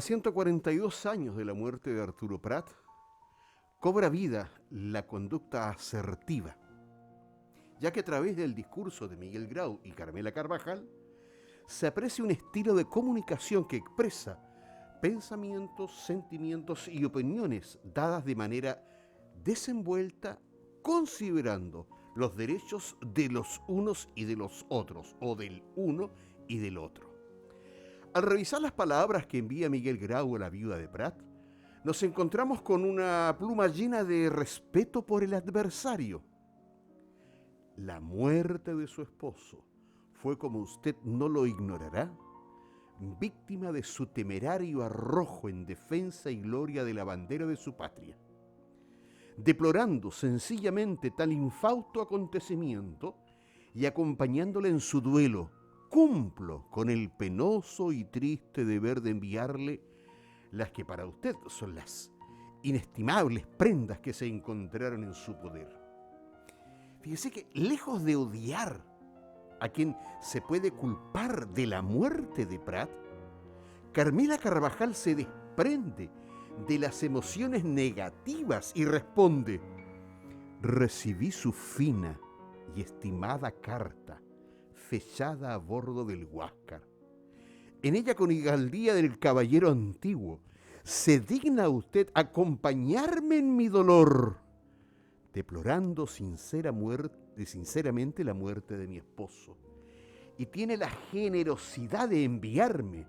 142 años de la muerte de Arturo Prat, cobra vida la conducta asertiva, ya que a través del discurso de Miguel Grau y Carmela Carvajal se aprecia un estilo de comunicación que expresa pensamientos, sentimientos y opiniones dadas de manera desenvuelta, considerando los derechos de los unos y de los otros, o del uno y del otro. Al revisar las palabras que envía Miguel Grau a la viuda de Prat, nos encontramos con una pluma llena de respeto por el adversario. La muerte de su esposo fue, como usted no lo ignorará, víctima de su temerario arrojo en defensa y gloria de la bandera de su patria. Deplorando sencillamente tal infausto acontecimiento y acompañándole en su duelo, cumplo con el penoso y triste deber de enviarle las que para usted son las inestimables prendas que se encontraron en su poder. Fíjese que lejos de odiar a quien se puede culpar de la muerte de Prat, Carmela Carvajal se desprende de las emociones negativas y responde: recibí su fina y estimada carta, fechada a bordo del Huáscar. En ella, con hidalguía del caballero antiguo, se digna usted acompañarme en mi dolor, deplorando sinceramente la muerte de mi esposo, y tiene la generosidad de enviarme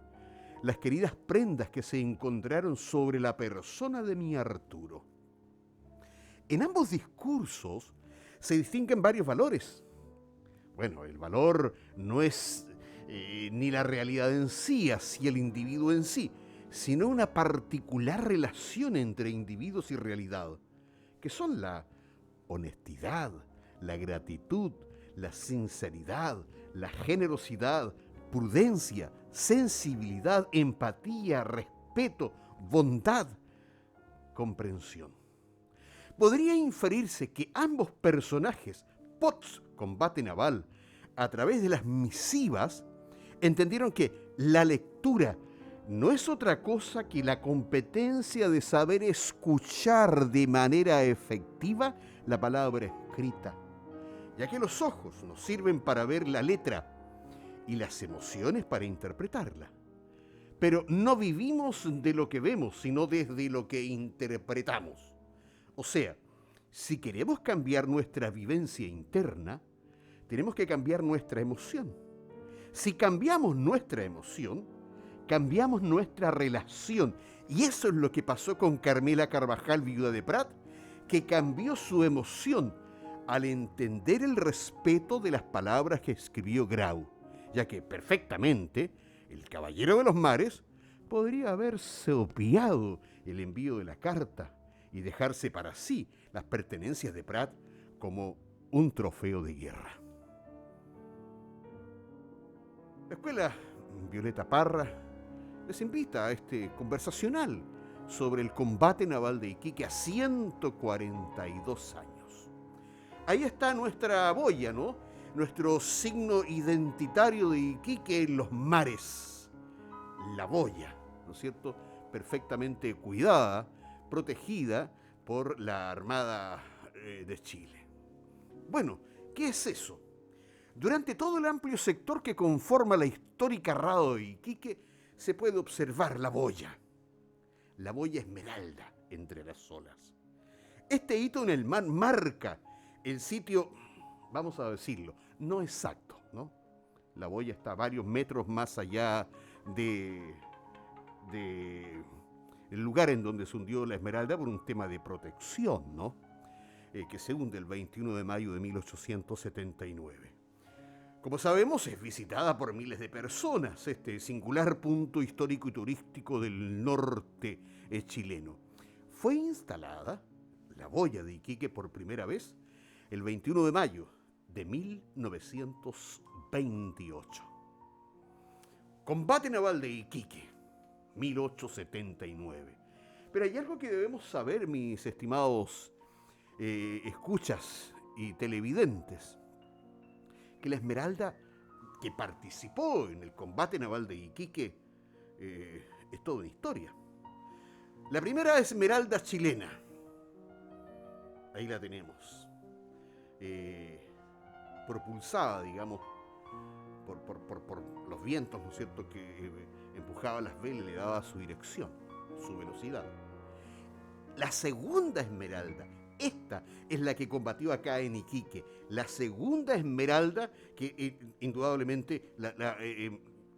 las queridas prendas que se encontraron sobre la persona de mi Arturo. En ambos discursos se distinguen varios valores. Bueno, el valor no es ni la realidad en sí, así el individuo en sí, sino una particular relación entre individuos y realidad, que son la honestidad, la gratitud, la sinceridad, la generosidad, prudencia, sensibilidad, empatía, respeto, bondad, comprensión. Podría inferirse que ambos personajes, post combate naval, a través de las misivas, entendieron que la lectura no es otra cosa que la competencia de saber escuchar de manera efectiva la palabra escrita, ya que los ojos nos sirven para ver la letra y las emociones para interpretarla. Pero no vivimos de lo que vemos, sino desde lo que interpretamos. O sea, si queremos cambiar nuestra vivencia interna, tenemos que cambiar nuestra emoción. Si cambiamos nuestra emoción, cambiamos nuestra relación. Y eso es lo que pasó con Carmela Carvajal, viuda de Prat, que cambió su emoción al entender el respeto de las palabras que escribió Grau, ya que perfectamente el caballero de los mares podría haberse obviado el envío de la carta y dejarse para sí las pertenencias de Prat como un trofeo de guerra. La Escuela Violeta Parra les invita a este conversacional sobre el combate naval de Iquique a 142 años. Ahí está nuestra boya, ¿no? Nuestro signo identitario de Iquique en los mares. La boya, ¿no es cierto? Perfectamente cuidada, protegida por la Armada de Chile. Bueno, ¿qué es eso? Durante todo el amplio sector que conforma la histórica Rado de Iquique se puede observar la boya esmeralda entre las olas. Este hito en el mar marca el sitio, vamos a decirlo, no exacto, ¿no? La boya está a varios metros más allá del lugar en donde se hundió la Esmeralda por un tema de protección, ¿no? Que se hunde el 21 de mayo de 1879. Como sabemos, es visitada por miles de personas, este singular punto histórico y turístico del norte chileno. Fue instalada la boya de Iquique por primera vez el 21 de mayo de 1928. Combate naval de Iquique, 1879. Pero hay algo que debemos saber, mis estimados escuchas y televidentes, que la Esmeralda, que participó en el combate naval de Iquique es toda una historia. La primera esmeralda chilena. Ahí la tenemos. Propulsada, digamos, por los vientos, ¿no es cierto?, que empujaba las velas y le daba su dirección, su velocidad. La segunda esmeralda, esta es la que combatió acá en Iquique. La segunda esmeralda que indudablemente la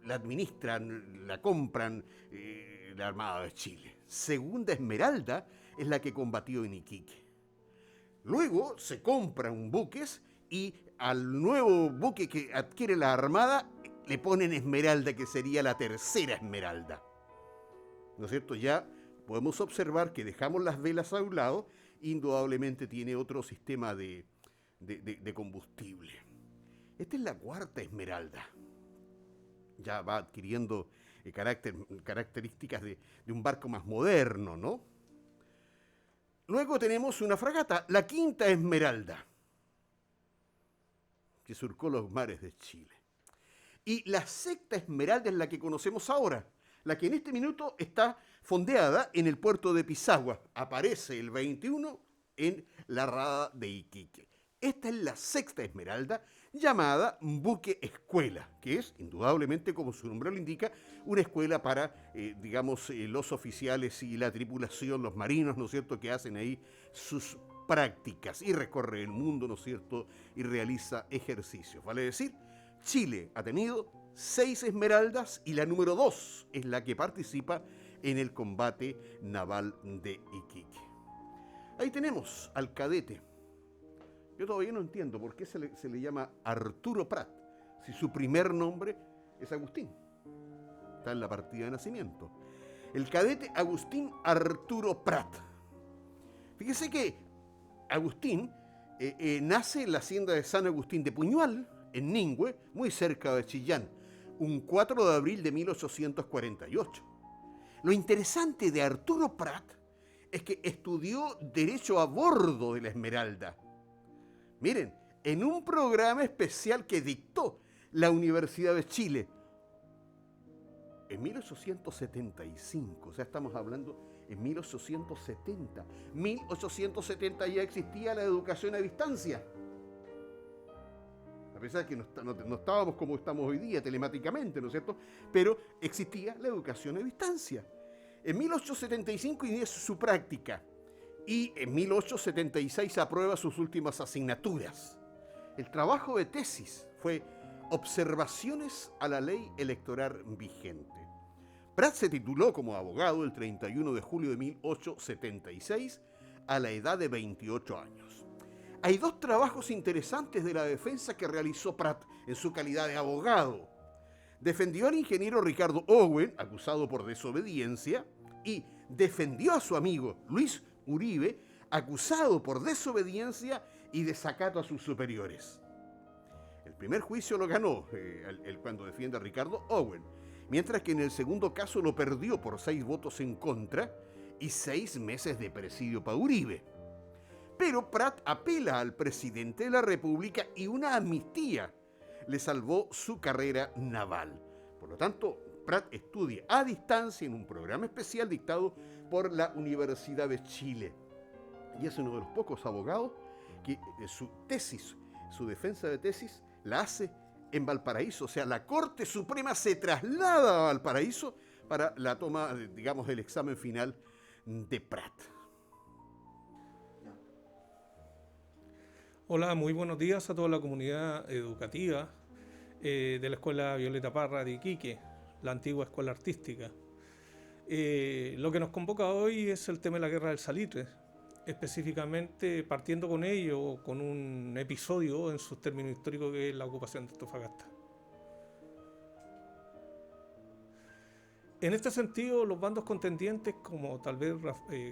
administran, la compran la Armada de Chile. Segunda esmeralda es la que combatió en Iquique. Luego se compran buques y al nuevo buque que adquiere la Armada le ponen esmeralda, que sería la tercera esmeralda. ¿No es cierto? Ya podemos observar que dejamos las velas a un lado, indudablemente tiene otro sistema de combustible. Esta es la cuarta esmeralda. Ya va adquiriendo características de un barco más moderno, ¿no? Luego tenemos una fragata, la quinta esmeralda, que surcó los mares de Chile. Y la sexta esmeralda es la que conocemos ahora, la que en este minuto está fondeada en el puerto de Pisagua. Aparece el 21 en la rada de Iquique. Esta es la sexta esmeralda, llamada buque escuela, que es, indudablemente, como su nombre lo indica, una escuela para, los oficiales y la tripulación, los marinos, ¿no es cierto?, que hacen ahí sus prácticas y recorre el mundo, ¿no es cierto?, y realiza ejercicios. Vale decir, Chile ha tenido 6 esmeraldas y la número 2 es la que participa en el combate naval de Iquique. Ahí tenemos al cadete. Yo todavía no entiendo por qué se le llama Arturo Prat, si su primer nombre es Agustín. Está en la partida de nacimiento. El cadete Agustín Arturo Prat. Fíjese que Agustín nace en la hacienda de San Agustín de Puñual, en Ningüe, muy cerca de Chillán, un 4 de abril de 1848. Lo interesante de Arturo Prat es que estudió Derecho a bordo de la Esmeralda. Miren, en un programa especial que dictó la Universidad de Chile en 1875, o sea, estamos hablando en 1870. 1870 ya existía la educación a distancia. A pesar de que no estábamos como estamos hoy día, telemáticamente, ¿no es cierto? Pero existía la educación a distancia. En 1875 inicia su práctica y en 1876 aprueba sus últimas asignaturas. El trabajo de tesis fue Observaciones a la ley electoral vigente. Prat se tituló como abogado el 31 de julio de 1876 a la edad de 28 años. Hay 2 trabajos interesantes de la defensa que realizó Prat en su calidad de abogado. Defendió al ingeniero Ricardo Owen, acusado por desobediencia, y defendió a su amigo Luis Uribe, acusado por desobediencia y desacato a sus superiores. El primer juicio lo ganó cuando defiende a Ricardo Owen, mientras que en el segundo caso lo perdió por 6 votos en contra y 6 meses de presidio para Uribe. Pero Prat apela al presidente de la República y una amnistía le salvó su carrera naval. Por lo tanto, Prat estudia a distancia en un programa especial dictado por la Universidad de Chile. Y es uno de los pocos abogados que su tesis, su defensa de tesis, la hace en Valparaíso. O sea, la Corte Suprema se traslada a Valparaíso para la toma, del examen final de Prat. Hola, muy buenos días a toda la comunidad educativa de la Escuela Violeta Parra de Iquique, la antigua escuela artística. Lo que nos convoca hoy es el tema de la Guerra del Salitre, específicamente partiendo con ello, con un episodio en sus términos históricos que es la ocupación de Antofagasta. En este sentido, los bandos contendientes, como tal vez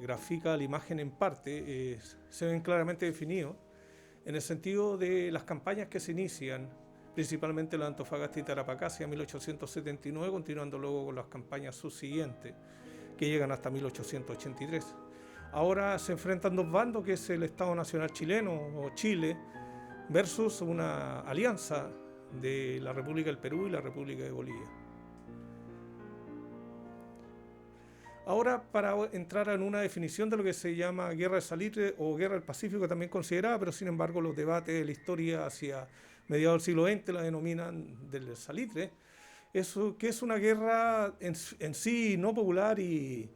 grafica la imagen en parte, se ven claramente definidos en el sentido de las campañas que se inician, principalmente la de Antofagasta y Tarapacá hacia 1879, continuando luego con las campañas subsiguientes, que llegan hasta 1883. Ahora se enfrentan 2 bandos, que es el Estado Nacional Chileno, o Chile, versus una alianza de la República del Perú y la República de Bolivia. Ahora, para entrar en una definición de lo que se llama guerra del salitre o guerra del Pacífico, también considerada, pero sin embargo los debates de la historia hacia mediados del siglo XX la denominan del salitre, eso, que es una guerra en sí no popular y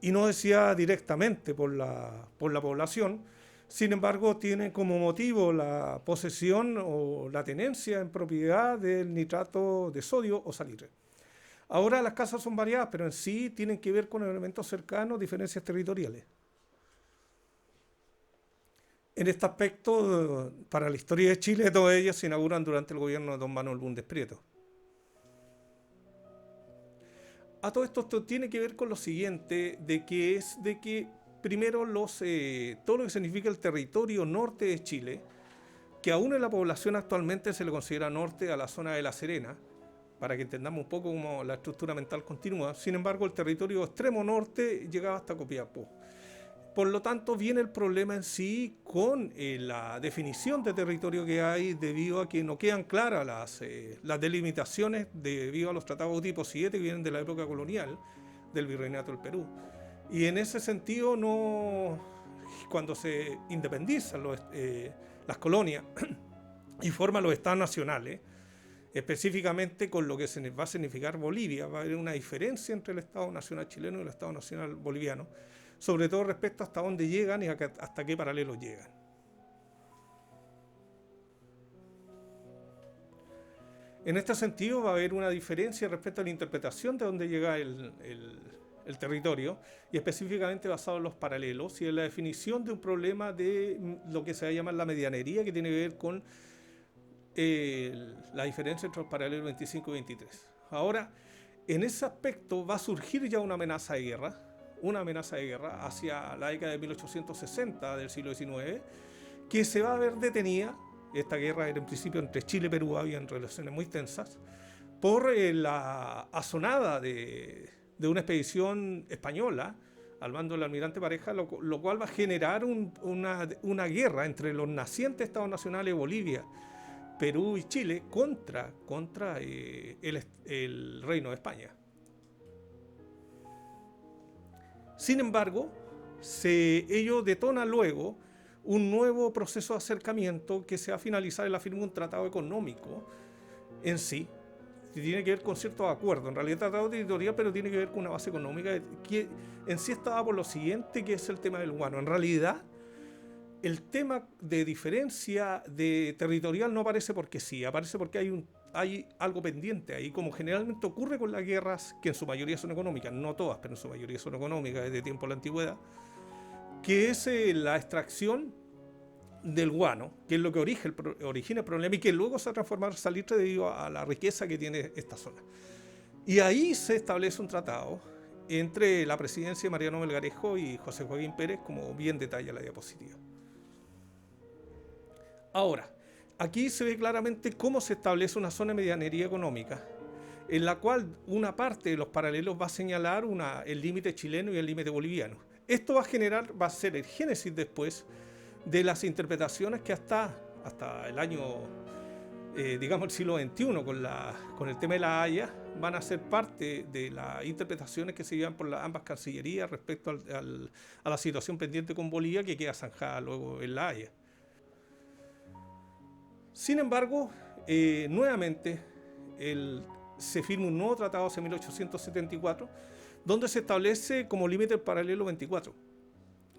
no deseada directamente por la población. Sin embargo, tiene como motivo la posesión o la tenencia en propiedad del nitrato de sodio o salitre. Ahora las causas son variadas, pero en sí tienen que ver con elementos cercanos, diferencias territoriales. En este aspecto, para la historia de Chile, todas ellas se inauguran durante el gobierno de don Manuel Bundes Prieto. A todo esto tiene que ver con lo siguiente, de que primero todo lo que significa el territorio norte de Chile, que aún en la población actualmente se le considera norte a la zona de La Serena, para que entendamos un poco cómo la estructura mental continúa. Sin embargo, el territorio extremo norte llegaba hasta Copiapó. Por lo tanto, viene el problema en sí con la definición de territorio que hay, debido a que no quedan claras las delimitaciones debido a los tratados tipo 7 que vienen de la época colonial del Virreinato del Perú. Y en ese sentido, cuando se independizan las colonias y forman los estados nacionales, específicamente con lo que va a significar Bolivia, va a haber una diferencia entre el Estado Nacional chileno y el Estado Nacional boliviano, sobre todo respecto hasta dónde llegan y hasta qué paralelos llegan. En este sentido va a haber una diferencia respecto a la interpretación de dónde llega el territorio, y específicamente basado en los paralelos y en la definición de un problema de lo que se va a llamar la medianería, que tiene que ver con la diferencia entre los paralelos 25 y 23. Ahora, en ese aspecto va a surgir ya una amenaza de guerra hacia la década de 1860 del siglo XIX, que se va a ver detenida. Esta guerra era en principio entre Chile y Perú, había relaciones muy tensas, por la asonada de una expedición española al mando del almirante Pareja, lo cual va a generar una guerra entre los nacientes estados nacionales de Bolivia, Perú y Chile contra el Reino de España. Sin embargo, ello detona luego un nuevo proceso de acercamiento que se va a finalizar en la firma de un tratado económico en sí, que tiene que ver con ciertos acuerdos, en realidad tratado territorial, pero tiene que ver con una base económica que en sí estaba por lo siguiente, que es el tema del guano. En realidad, el tema de diferencia territorial no aparece porque sí, aparece porque hay algo pendiente ahí, como generalmente ocurre con las guerras, que en su mayoría son económicas, no todas, pero en su mayoría son económicas desde tiempo de la antigüedad, que es la extracción del guano, que es lo que origina el problema y que luego se va a transformar en salitre debido a la riqueza que tiene esta zona. Y ahí se establece un tratado entre la presidencia de Mariano Melgarejo y José Joaquín Pérez, como bien detalla la diapositiva. Ahora, aquí se ve claramente cómo se establece una zona de medianería económica, en la cual una parte de los paralelos va a señalar el límite chileno y el límite boliviano. Esto va a ser el génesis después de las interpretaciones que hasta el año, digamos el siglo XXI, con el tema de la Haya, van a ser parte de las interpretaciones que se llevan por ambas cancillerías respecto a la situación pendiente con Bolivia, que queda zanjada luego en la Haya. Sin embargo, nuevamente se firma un nuevo tratado hacia 1874, donde se establece como límite el paralelo 24.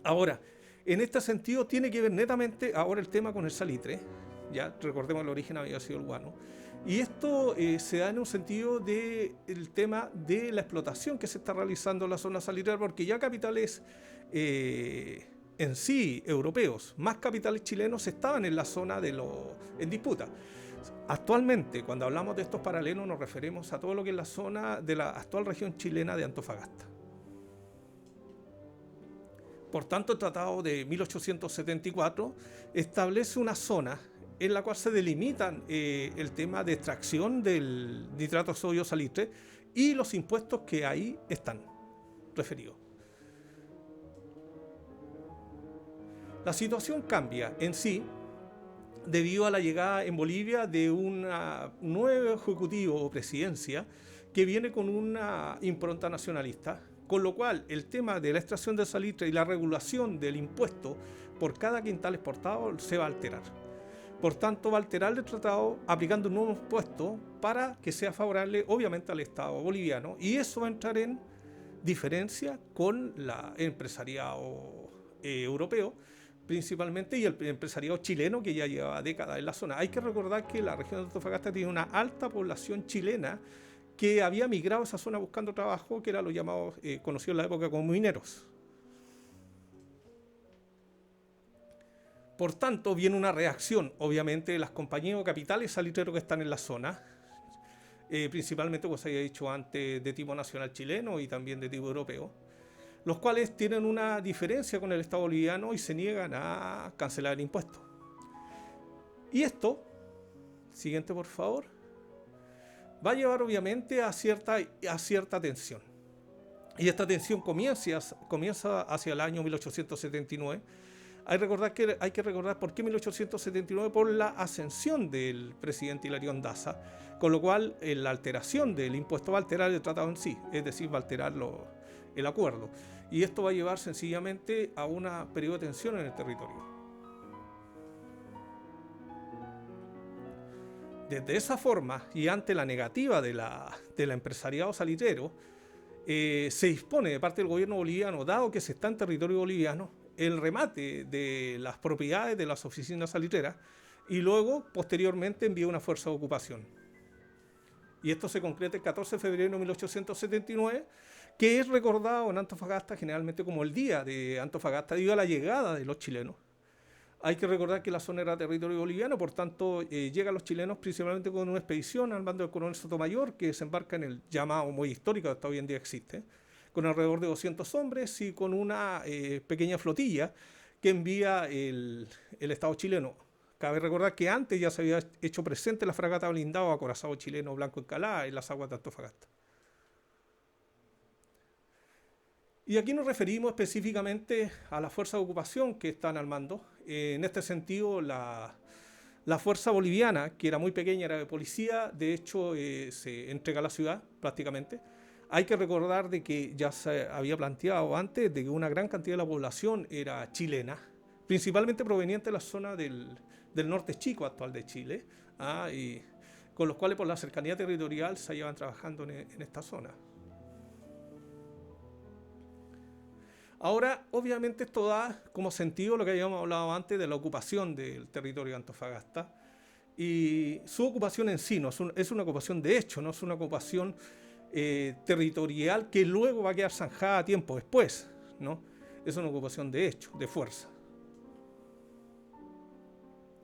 Ahora, en este sentido tiene que ver netamente ahora el tema con el salitre, ya recordemos el origen había sido el guano, y esto se da en un sentido del tema de la explotación que se está realizando en la zona salitrera, porque ya capitales en sí europeos, más capitales chilenos estaban en la zona en disputa. Actualmente, cuando hablamos de estos paralelos, nos referimos a todo lo que es la zona de la actual región chilena de Antofagasta. Por tanto, el Tratado de 1874 establece una zona en la cual se delimitan el tema de extracción del nitrato de sodio salitre y los impuestos que ahí están referidos. La situación cambia en sí debido a la llegada en Bolivia de un nuevo ejecutivo o presidencia que viene con una impronta nacionalista, con lo cual el tema de la extracción del salitre y la regulación del impuesto por cada quintal exportado se va a alterar. Por tanto, va a alterar el tratado aplicando un nuevo impuesto para que sea favorable, obviamente, al Estado boliviano, y eso va a entrar en diferencia con el empresariado europeo, principalmente, y el empresariado chileno, que ya lleva décadas en la zona. Hay que recordar que la región de Antofagasta tiene una alta población chilena que había migrado a esa zona buscando trabajo, que era lo llamado, conocido en la época como mineros. Por tanto, viene una reacción, obviamente, de las compañías o capitales salitreros que están en la zona, principalmente, como se había dicho antes, de tipo nacional chileno y también de tipo europeo, los cuales tienen una diferencia con el Estado boliviano y se niegan a cancelar el impuesto. Y esto, siguiente por favor, va a llevar obviamente a cierta tensión. Y esta tensión comienza hacia el año 1879. Hay que recordar por qué 1879, por la ascensión del presidente Hilarión Daza, con lo cual la alteración del impuesto va a alterar el tratado en sí, es decir, va a alterar el acuerdo. Y esto va a llevar sencillamente a un periodo de tensión en el territorio. Desde esa forma, y ante la negativa del empresariado salitrero, se dispone de parte del gobierno boliviano, dado que se está en territorio boliviano, el remate de las propiedades de las oficinas salitreras y luego, posteriormente, envía una fuerza de ocupación. Y esto se concreta el 14 de febrero de 1879, que es recordado en Antofagasta generalmente como el día de Antofagasta, debido a la llegada de los chilenos. Hay que recordar que la zona era territorio boliviano, por tanto, llegan los chilenos principalmente con una expedición al mando del coronel Sotomayor, que desembarca en el llamado muelle histórico que hasta hoy en día existe, con alrededor de 200 hombres y con una pequeña flotilla que envía el Estado chileno. Cabe recordar que antes ya se había hecho presente la fragata blindada acorazado chileno Blanco Encalada en las aguas de Antofagasta. Y aquí nos referimos específicamente a la fuerza de ocupación que están al mando. En este sentido, la fuerza boliviana, que era muy pequeña, era de policía, de hecho se entrega a la ciudad prácticamente. Hay que recordar de que ya se había planteado antes de que una gran cantidad de la población era chilena, principalmente proveniente de la zona del norte chico actual de Chile, y con los cuales por la cercanía territorial se llevan trabajando en esta zona. Ahora, obviamente, esto da como sentido lo que habíamos hablado antes de la ocupación del territorio de Antofagasta. Y su ocupación en sí no es una ocupación de hecho, no es una ocupación territorial que luego va a quedar zanjada tiempo después, ¿no? Es una ocupación de hecho, de fuerza.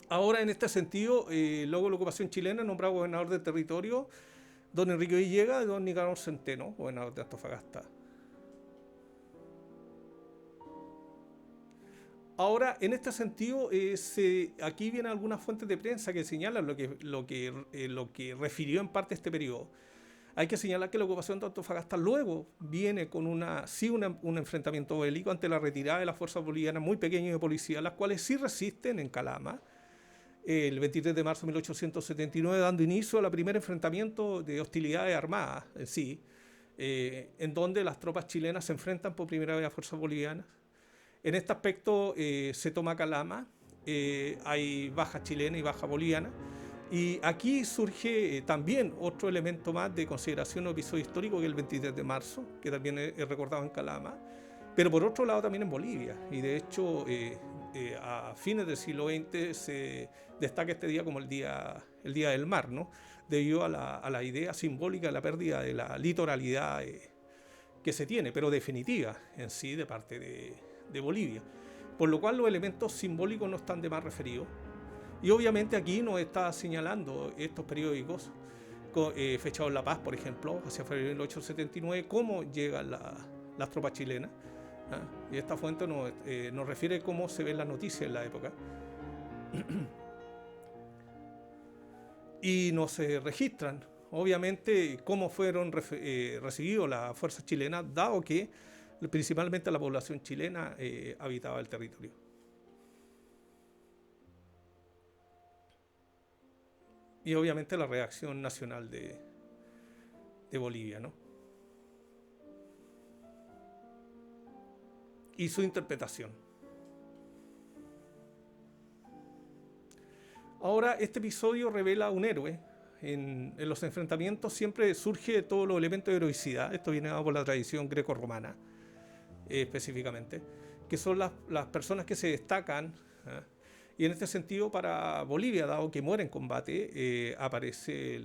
Ahora, en este sentido, luego la ocupación chilena nombrado gobernador del territorio don Enrique Villegas y don Nicanor Centeno, gobernador de Antofagasta. Ahora, en este sentido, aquí vienen algunas fuentes de prensa que señalan lo que refirió en parte este periodo. Hay que señalar que la ocupación de Antofagasta luego viene con un enfrentamiento bélico ante la retirada de las fuerzas bolivianas muy pequeñas de policía, las cuales sí resisten en Calama, el 23 de marzo de 1879, dando inicio al primer enfrentamiento de hostilidades armadas en sí, en donde las tropas chilenas se enfrentan por primera vez a fuerzas bolivianas. En este aspecto se toma Calama, hay baja chilena y baja boliviana, y aquí surge también otro elemento más de consideración o episodio histórico, que es el 23 de marzo, que también es recordado en Calama, pero por otro lado también en Bolivia, y de hecho a fines del siglo XX se destaca este día como el día del mar, ¿no? Debido a la idea simbólica de la pérdida de la litoralidad que se tiene, pero definitiva en sí de parte de Bolivia, por lo cual los elementos simbólicos no están de más referidos. Y obviamente aquí nos está señalando estos periódicos, fechados en La Paz, por ejemplo, hacia febrero de 1879, cómo llegan las tropas chilenas. Y esta fuente nos refiere cómo se ven las noticias en la época. Y nos registran, obviamente, cómo fueron recibidos las fuerzas chilenas, dado que principalmente la población chilena habitaba el territorio. Y obviamente la reacción nacional de Bolivia, ¿no? y su interpretación. Ahora, este episodio revela un héroe. En los enfrentamientos siempre surge todos los elementos de heroicidad. Esto viene dado por la tradición greco-romana, específicamente, que son las personas que se destacan. Y en este sentido, para Bolivia, dado que muere en combate, aparece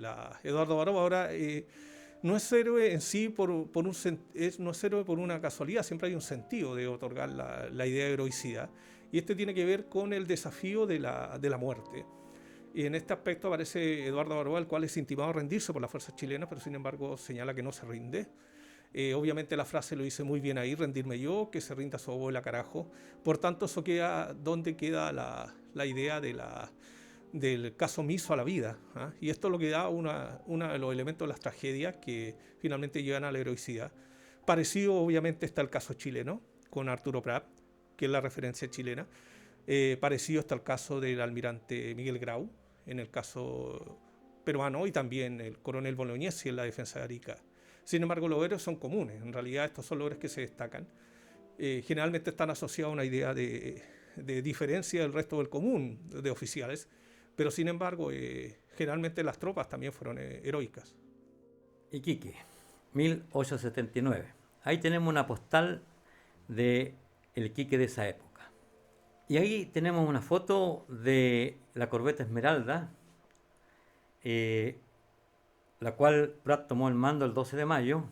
Eduardo Baró. Ahora, no es héroe en sí no es héroe por una casualidad, siempre hay un sentido de otorgar la idea de heroicidad. Y este tiene que ver con el desafío de la muerte. Y en este aspecto aparece Eduardo Barboa, el cual es intimado a rendirse por las fuerzas chilenas, pero sin embargo señala que no se rinde. Obviamente la frase lo dice muy bien ahí: rendirme yo, que se rinda su abuela, carajo. Por tanto, eso queda donde queda la idea del caso omiso a la vida, ¿eh? Y esto es lo que da uno de los elementos de las tragedias que finalmente llegan a la heroicidad. Parecido, obviamente, está el caso chileno, con Arturo Prat, que es la referencia chilena. Parecido está el caso del almirante Miguel Grau, en el caso peruano, y también el coronel Bolognesi en la defensa de Arica. Sin embargo, los héroes son comunes. En realidad, estos son los héroes que se destacan. Generalmente están asociados a una idea de diferencia del resto del común de oficiales, pero sin embargo, generalmente las tropas también fueron heroicas. Iquique, 1879. Ahí tenemos una postal de el Iquique de esa época. Y ahí tenemos una foto de la corbeta Esmeralda, la cual Prat tomó el mando el 12 de mayo.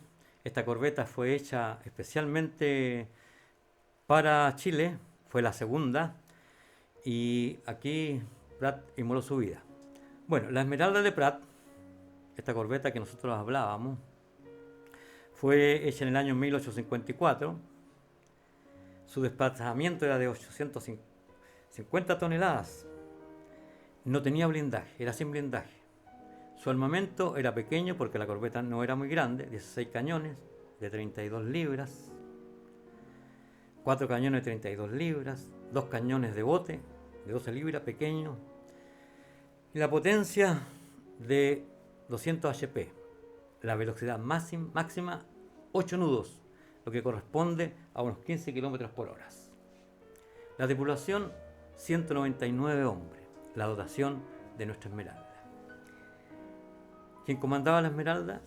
Esta corbeta fue hecha especialmente para Chile, fue la segunda, y aquí Prat inmoló su vida. Bueno, la Esmeralda de Prat, esta corbeta que nosotros hablábamos, fue hecha en el año 1854. Su desplazamiento era de 850 toneladas. No tenía blindaje, era sin blindaje. Su armamento era pequeño porque la corbeta no era muy grande: 16 cañones de 32 libras, 4 cañones de 32 libras, 2 cañones de bote de 12 libras, pequeños, y la potencia de 200 HP, la velocidad máxima 8 nudos, lo que corresponde a unos 15 kilómetros por hora. La tripulación, 199 hombres, la dotación de nuestra Esmeralda. Quien comandaba la Esmeralda,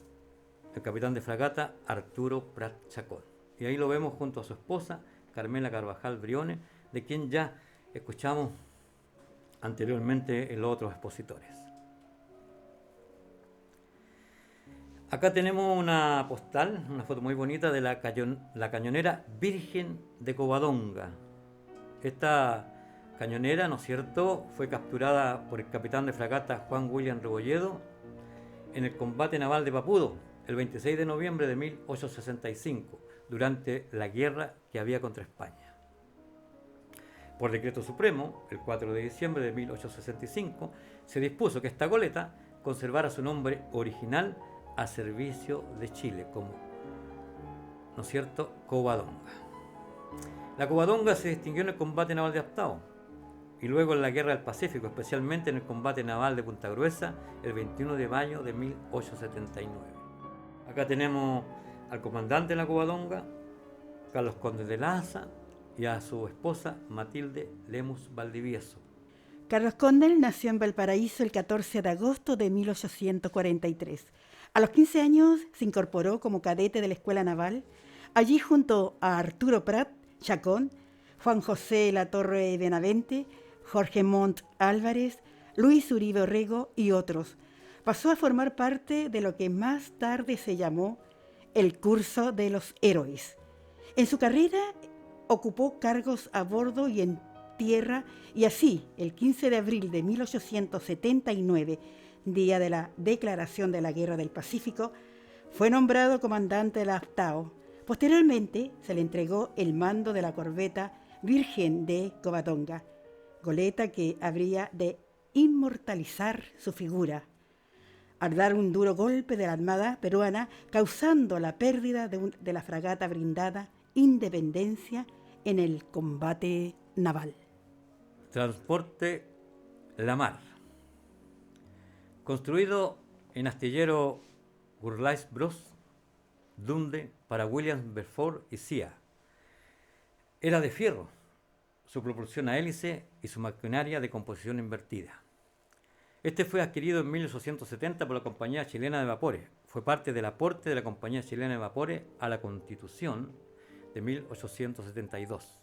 el capitán de fragata Arturo Prat Chacón. Y ahí lo vemos junto a su esposa, Carmela Carvajal Briones, de quien ya escuchamos anteriormente en los otros expositores. Acá tenemos una postal, una foto muy bonita de la cañonera Virgen de Covadonga. Esta cañonera, ¿no es cierto?, fue capturada por el capitán de fragata Juan William Rebolledo en el combate naval de Papudo, el 26 de noviembre de 1865, durante la guerra que había contra España. Por decreto supremo, el 4 de diciembre de 1865, se dispuso que esta goleta conservara su nombre original a servicio de Chile, como, ¿no es cierto?, Covadonga. La Covadonga se distinguió en el combate naval de Aptao y luego en la Guerra del Pacífico, especialmente en el combate naval de Punta Gruesa, el 21 de mayo de 1879. Acá tenemos al comandante de la Covadonga, Carlos Conde de Laza, y a su esposa Matilde Lemus Valdivieso. Carlos Condel nació en Valparaíso el 14 de agosto de 1843. A los 15 años se incorporó como cadete de la Escuela Naval. Allí, junto a Arturo Prat Chacón, Juan José Latorre Benavente, Jorge Montt Álvarez, Luis Uribe Orrego y otros, pasó a formar parte de lo que más tarde se llamó el Curso de los Héroes. En su carrera ocupó cargos a bordo y en tierra, y así, el 15 de abril de 1879, día de la declaración de la Guerra del Pacífico, fue nombrado comandante de la Aptao. Posteriormente, se le entregó el mando de la corbeta Virgen de Covadonga, goleta que habría de inmortalizar su figura, al dar un duro golpe de la Armada peruana, causando la pérdida de la fragata brindada Independencia en el combate naval. Transporte La Mar. Construido en astillero Gurlaix Bros, Dunde, para William Belfort y Cia. Era de fierro, su propulsión a hélice y su maquinaria de composición invertida. Este fue adquirido en 1870 por la Compañía Chilena de Vapores. Fue parte del aporte de la Compañía Chilena de Vapores a la Constitución de 1872.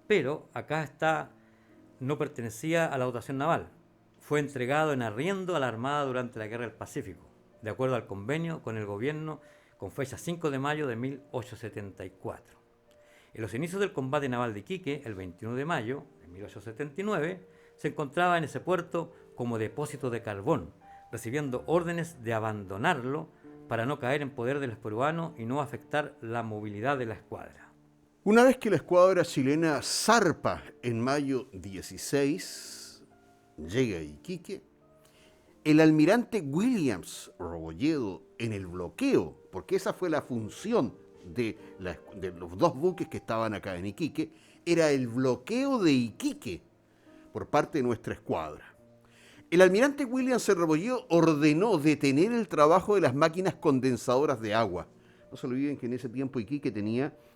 Pero acá no pertenecía a la dotación naval. Fue entregado en arriendo a la Armada durante la Guerra del Pacífico, de acuerdo al convenio con el gobierno con fecha 5 de mayo de 1874. En los inicios del combate naval de Iquique, el 21 de mayo de 1879, se encontraba en ese puerto como depósito de carbón, recibiendo órdenes de abandonarlo para no caer en poder de los peruanos y no afectar la movilidad de la escuadra. Una vez que la escuadra chilena zarpa en mayo 16, llega a Iquique, el almirante Williams Rebolledo, en el bloqueo, porque esa fue la función de los dos buques que estaban acá en Iquique, era el bloqueo de Iquique por parte de nuestra escuadra. El almirante Williams Rebolledo ordenó detener el trabajo de las máquinas condensadoras de agua. No se olviden que en ese tiempo Iquique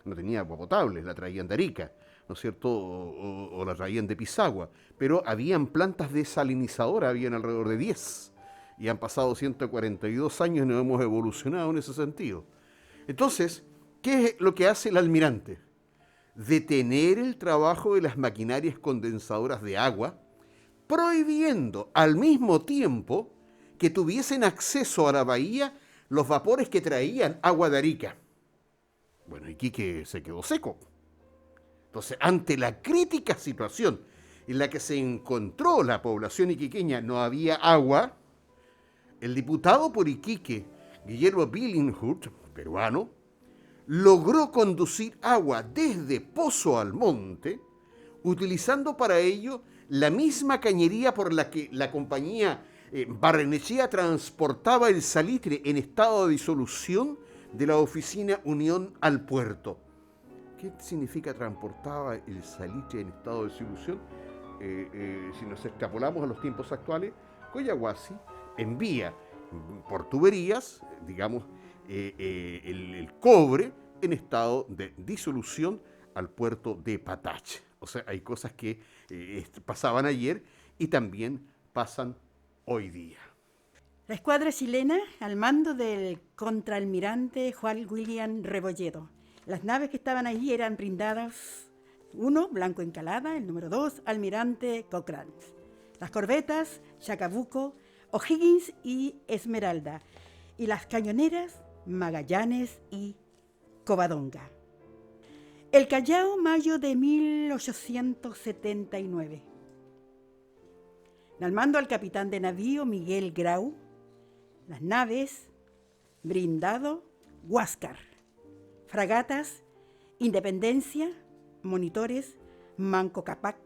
no tenía agua potable, la traían de Arica, ¿no es cierto? O la traían de Pisagua. Pero habían plantas desalinizadoras, habían alrededor de 10. Y han pasado 142 años y no hemos evolucionado en ese sentido. Entonces, ¿qué es lo que hace el almirante? Detener el trabajo de las maquinarias condensadoras de agua, prohibiendo al mismo tiempo que tuviesen acceso a la bahía los vapores que traían agua de Arica. Bueno, Iquique se quedó seco. Entonces, ante la crítica situación en la que se encontró la población iquiqueña, no había agua, el diputado por Iquique, Guillermo Billinghurst, peruano, logró conducir agua desde Pozo al Monte, utilizando para ello la misma cañería por la que la compañía Barrenechea transportaba el salitre en estado de disolución de la oficina Unión al puerto. ¿Qué significa transportaba el salitre en estado de disolución? Si nos extrapolamos a los tiempos actuales, Coyahuasi envía por tuberías, digamos, el cobre en estado de disolución al puerto de Patache. O sea, hay cosas que pasaban ayer y también pasan hoy día. La escuadra chilena al mando del contraalmirante Juan William Rebolledo. Las naves que estaban allí eran blindadas, 1, Blanco Encalada, el número 2, Almirante Cochrane. Las corbetas, Chacabuco, O'Higgins y Esmeralda. Y las cañoneras, Magallanes y Covadonga. El Callao, mayo de 1879. Al mando al capitán de navío Miguel Grau. Las naves, Brindado, Huáscar. Fragatas, Independencia, Monitores, Manco Cápac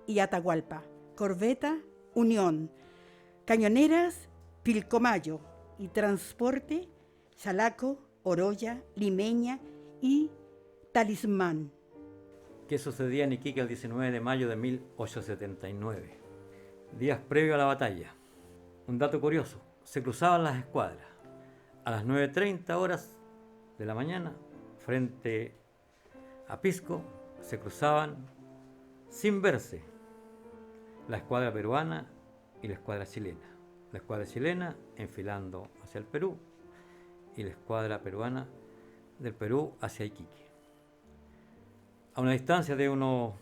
y Atahualpa. Corbeta, Unión. Cañoneras, Pilcomayo. Y transporte, Chalaco, Oroya, Limeña y Talismán. ¿Qué sucedía en Iquique el 19 de mayo de 1879? Días previo a la batalla. Un dato curioso, se cruzaban las escuadras a las 9:30 horas de la mañana frente a Pisco, se cruzaban sin verse la escuadra peruana y la escuadra chilena. La escuadra chilena enfilando hacia el Perú y la escuadra peruana del Perú hacia Iquique. A una distancia de unos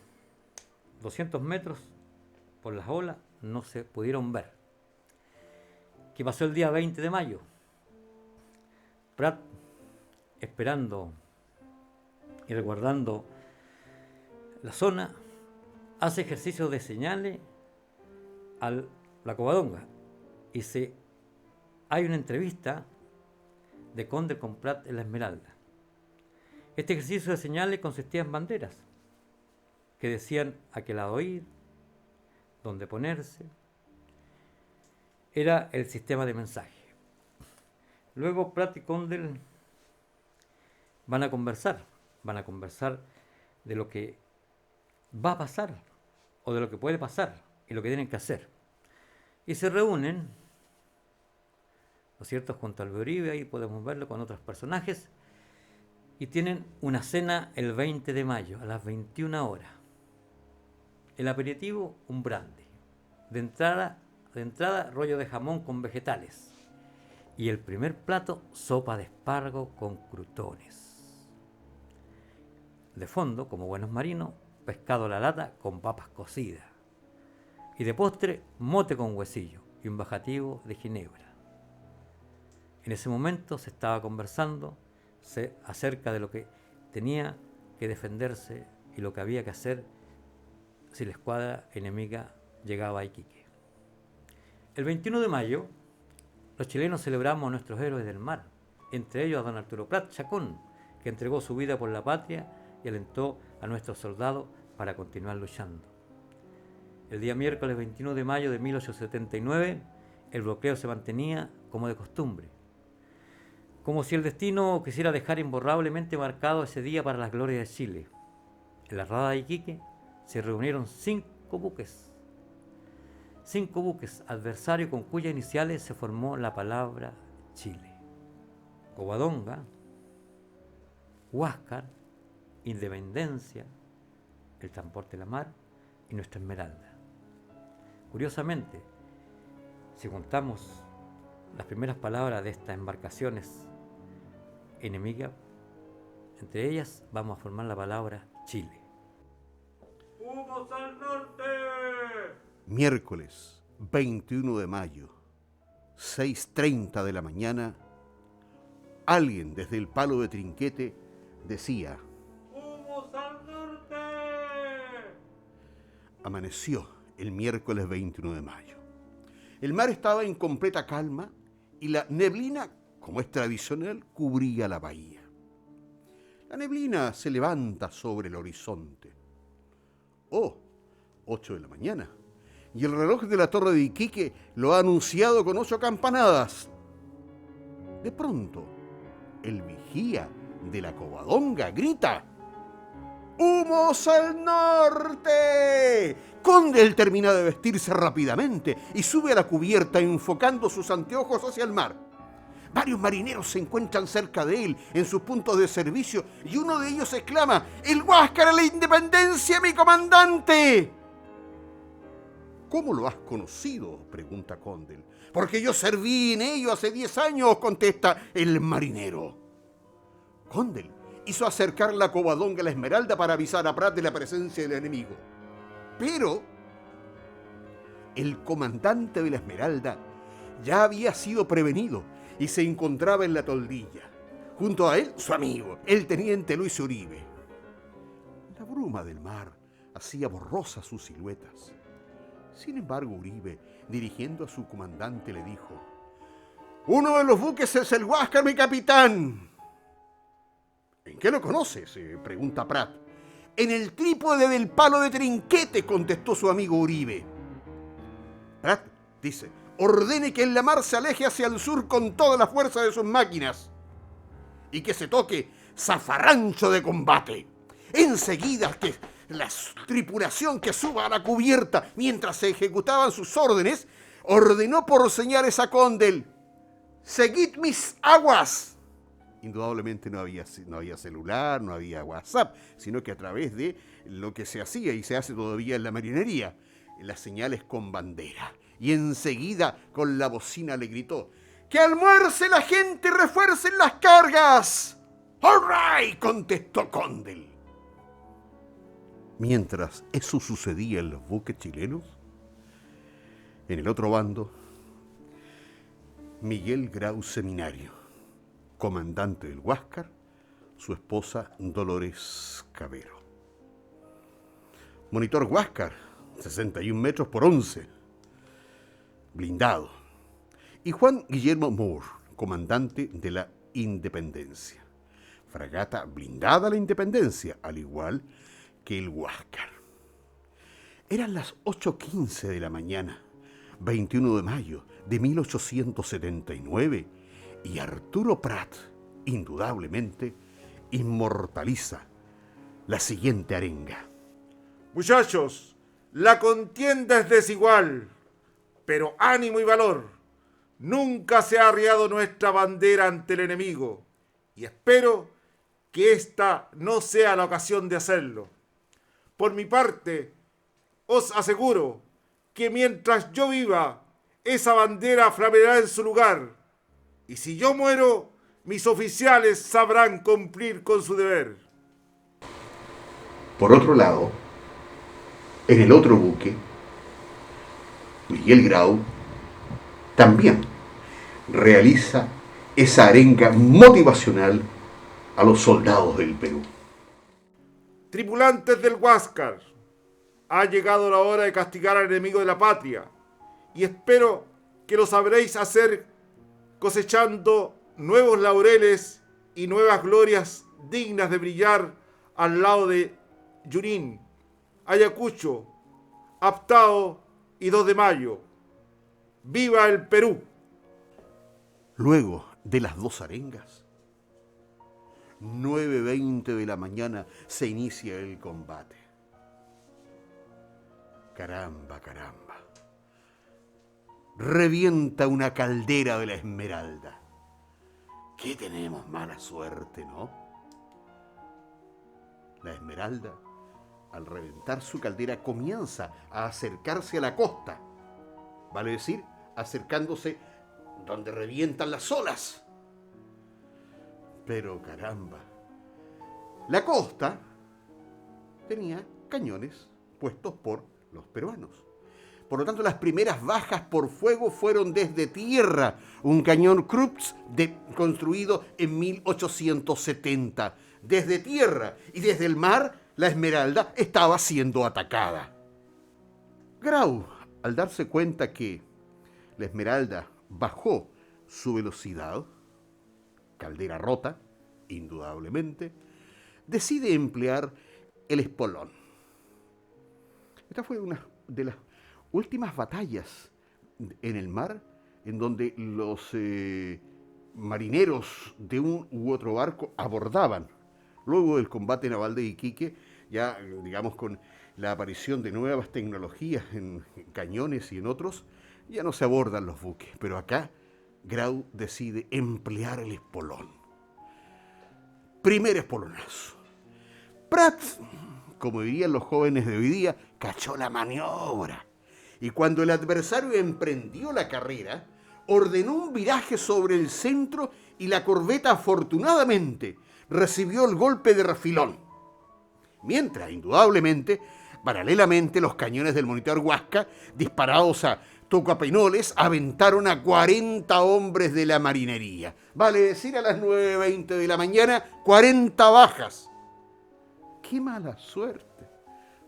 200 metros por las olas no se pudieron ver. ¿Qué pasó el día 20 de mayo? Prat, esperando y resguardando la zona, hace ejercicio de señales a la Covadonga y hay una entrevista de Conde con Prat en la Esmeralda. Este ejercicio de señales consistía en banderas que decían a qué lado ir, dónde ponerse. Era el sistema de mensaje. Luego Prat y Condel van a conversar de lo que va a pasar o de lo que puede pasar y lo que tienen que hacer. Y se reúnen, ¿no es cierto?, junto al Uribe, ahí podemos verlo con otros personajes, y tienen una cena el 20 de mayo a las 21 horas. El aperitivo, un brandy. De entrada, rollo de jamón con vegetales. Y el primer plato, sopa de espárrago con crutones. De fondo, como buenos marinos, pescado a la lata con papas cocidas. Y de postre, mote con huesillo y un bajativo de ginebra. En ese momento se estaba conversando acerca de lo que tenía que defenderse y lo que había que hacer si la escuadra enemiga llegaba a Iquique. El 21 de mayo, los chilenos celebramos a nuestros héroes del mar, entre ellos a don Arturo Prat Chacón, que entregó su vida por la patria y alentó a nuestros soldados para continuar luchando. El día miércoles 21 de mayo de 1879, el bloqueo se mantenía como de costumbre, como si el destino quisiera dejar imborrablemente marcado ese día para las glorias de Chile. En la rada de Iquique se reunieron 5 buques adversarios con cuyas iniciales se formó la palabra Chile. Covadonga, Huáscar, Independencia, el transporte de la mar y nuestra Esmeralda. Curiosamente, si juntamos las primeras palabras de estas embarcaciones enemigas, entre ellas vamos a formar la palabra Chile. ¡Humos al norte! Miércoles 21 de mayo, 6:30 de la mañana, alguien desde el palo de Trinquete decía: ¡Humos al norte! Amaneció el miércoles 21 de mayo. El mar estaba en completa calma y la neblina, como es tradicional, cubría la bahía. La neblina se levanta sobre el horizonte. 8 de la mañana. Y el reloj de la torre de Iquique lo ha anunciado con 8 campanadas. De pronto, el vigía de la Covadonga grita: ¡Humos al norte! Condel termina de vestirse rápidamente y sube a la cubierta enfocando sus anteojos hacia el mar. Varios marineros se encuentran cerca de él en sus puntos de servicio y uno de ellos exclama: ¡El Huáscar a la Independencia, mi comandante! ¿Cómo lo has conocido?, pregunta Condel. Porque yo serví en ello hace 10 años, contesta el marinero. Condel hizo acercar la Covadonga a la Esmeralda para avisar a Prat de la presencia del enemigo. Pero el comandante de la Esmeralda ya había sido prevenido y se encontraba en la toldilla. Junto a él, su amigo, el teniente Luis Uribe. La bruma del mar hacía borrosas sus siluetas. Sin embargo, Uribe, dirigiendo a su comandante, le dijo: «Uno de los buques es el Huáscar, mi capitán». «¿En qué lo conoces?», pregunta Prat. «En el trípode del palo de Trinquete», contestó su amigo Uribe. Prat dice: «Ordene que en la mar se aleje hacia el sur con toda la fuerza de sus máquinas y que se toque zafarrancho de combate. Enseguida que la tripulación que suba a la cubierta». Mientras se ejecutaban sus órdenes, ordenó por señales a Condel: «Seguid mis aguas». Indudablemente no había celular, no había WhatsApp, sino que a través de lo que se hacía y se hace todavía en la marinería, las señales con bandera. Y enseguida con la bocina le gritó: «¡Que almuerce la gente y refuercen las cargas!». «All right», contestó Condel. Mientras eso sucedía en los buques chilenos, en el otro bando, Miguel Grau Seminario, comandante del Huáscar, su esposa Dolores Cabero. Monitor Huáscar, 61 metros por 11, blindado. Y Juan Guillermo Moore, comandante de la Independencia. Fragata blindada la Independencia, al igual que el Huáscar. Eran las 8:15 de la mañana, 21 de mayo de 1879, y Arturo Prat, indudablemente, inmortaliza la siguiente arenga. Muchachos, la contienda es desigual, pero ánimo y valor. Nunca se ha arriado nuestra bandera ante el enemigo, y espero que esta no sea la ocasión de hacerlo. Por mi parte, os aseguro que mientras yo viva, esa bandera flameará en su lugar. Y si yo muero, mis oficiales sabrán cumplir con su deber. Por otro lado, en el otro buque, Miguel Grau también realiza esa arenga motivacional a los soldados del Perú. Tripulantes del Huáscar, ha llegado la hora de castigar al enemigo de la patria, y espero que lo sabréis hacer cosechando nuevos laureles y nuevas glorias dignas de brillar al lado de Junín, Ayacucho, Aptao y 2 de Mayo. ¡Viva el Perú! Luego de las dos arengas, 9:20 de la mañana, se inicia el combate. Caramba, caramba. Revienta una caldera de la Esmeralda. ¿Qué tenemos mala suerte, no? La Esmeralda, al reventar su caldera, comienza a acercarse a la costa. Vale decir, acercándose donde revientan las olas. Pero caramba, la costa tenía cañones puestos por los peruanos. Por lo tanto, las primeras bajas por fuego fueron desde tierra. Un cañón Krups construido en 1870. Desde tierra y desde el mar, la Esmeralda estaba siendo atacada. Grau, al darse cuenta que la Esmeralda bajó su velocidad, caldera rota, indudablemente, decide emplear el espolón. Esta fue una de las últimas batallas en el mar en donde los marineros de un u otro barco abordaban. Luego del combate naval de Iquique, ya digamos con la aparición de nuevas tecnologías en cañones y en otros, ya no se abordan los buques, pero acá Grau decide emplear el espolón. Primer espolonazo. Prat, como dirían los jóvenes de hoy día, cachó la maniobra. Y cuando el adversario emprendió la carrera, ordenó un viraje sobre el centro y la corbeta afortunadamente recibió el golpe de refilón. Mientras, indudablemente, paralelamente, los cañones del monitor Huasca, disparados a tocapeinoles, aventaron a 40 hombres de la marinería. Vale decir, a las 9:20 de la mañana, 40 bajas. ¡Qué mala suerte!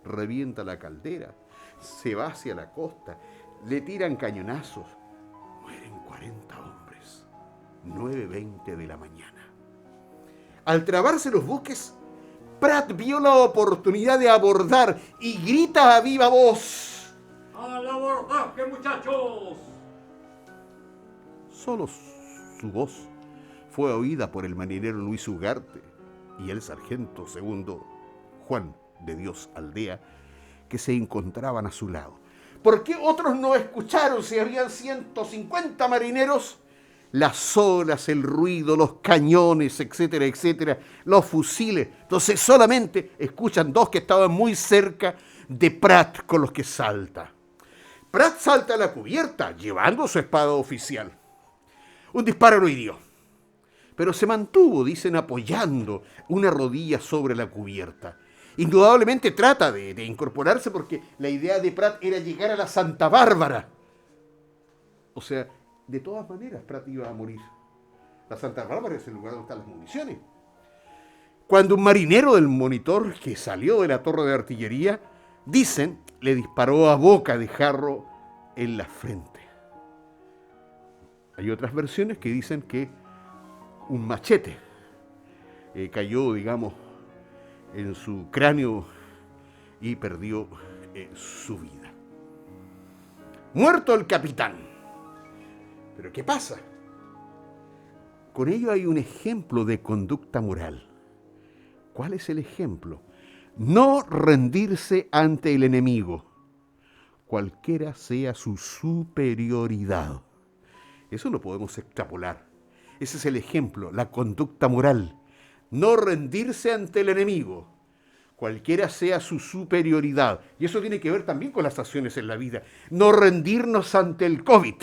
Revienta la caldera, se va hacia la costa, le tiran cañonazos. Mueren 40 hombres. 9:20 de la mañana. Al trabarse los buques, Prat vio la oportunidad de abordar y grita a viva voz: ¡Al abordaje, muchachos! Solo su voz fue oída por el marinero Luis Ugarte y el sargento segundo Juan de Dios Aldea, que se encontraban a su lado. ¿Por qué otros no escucharon si habían 150 marineros? Las olas, el ruido, los cañones, etcétera, etcétera, los fusiles. Entonces solamente escuchan dos que estaban muy cerca de Prat con los que salta. Prat salta a la cubierta llevando su espada oficial. Un disparo lo hirió, pero se mantuvo, dicen, apoyando una rodilla sobre la cubierta. Indudablemente trata de incorporarse porque la idea de Prat era llegar a la Santa Bárbara. O sea, de todas maneras Prat iba a morir. La Santa Bárbara es el lugar donde están las municiones. Cuando un marinero del monitor que salió de la torre de artillería, dicen, le disparó a boca de jarro en la frente. Hay otras versiones que dicen que un machete cayó, digamos, en su cráneo y perdió su vida. Muerto el capitán. ¿Pero qué pasa? Con ello hay un ejemplo de conducta moral. ¿Cuál es el ejemplo? No rendirse ante el enemigo, cualquiera sea su superioridad. Eso lo podemos extrapolar. Ese es el ejemplo, la conducta moral no rendirse ante el enemigo, cualquiera sea su superioridad. Y eso tiene que ver también con las acciones en la vida. No rendirnos ante el COVID,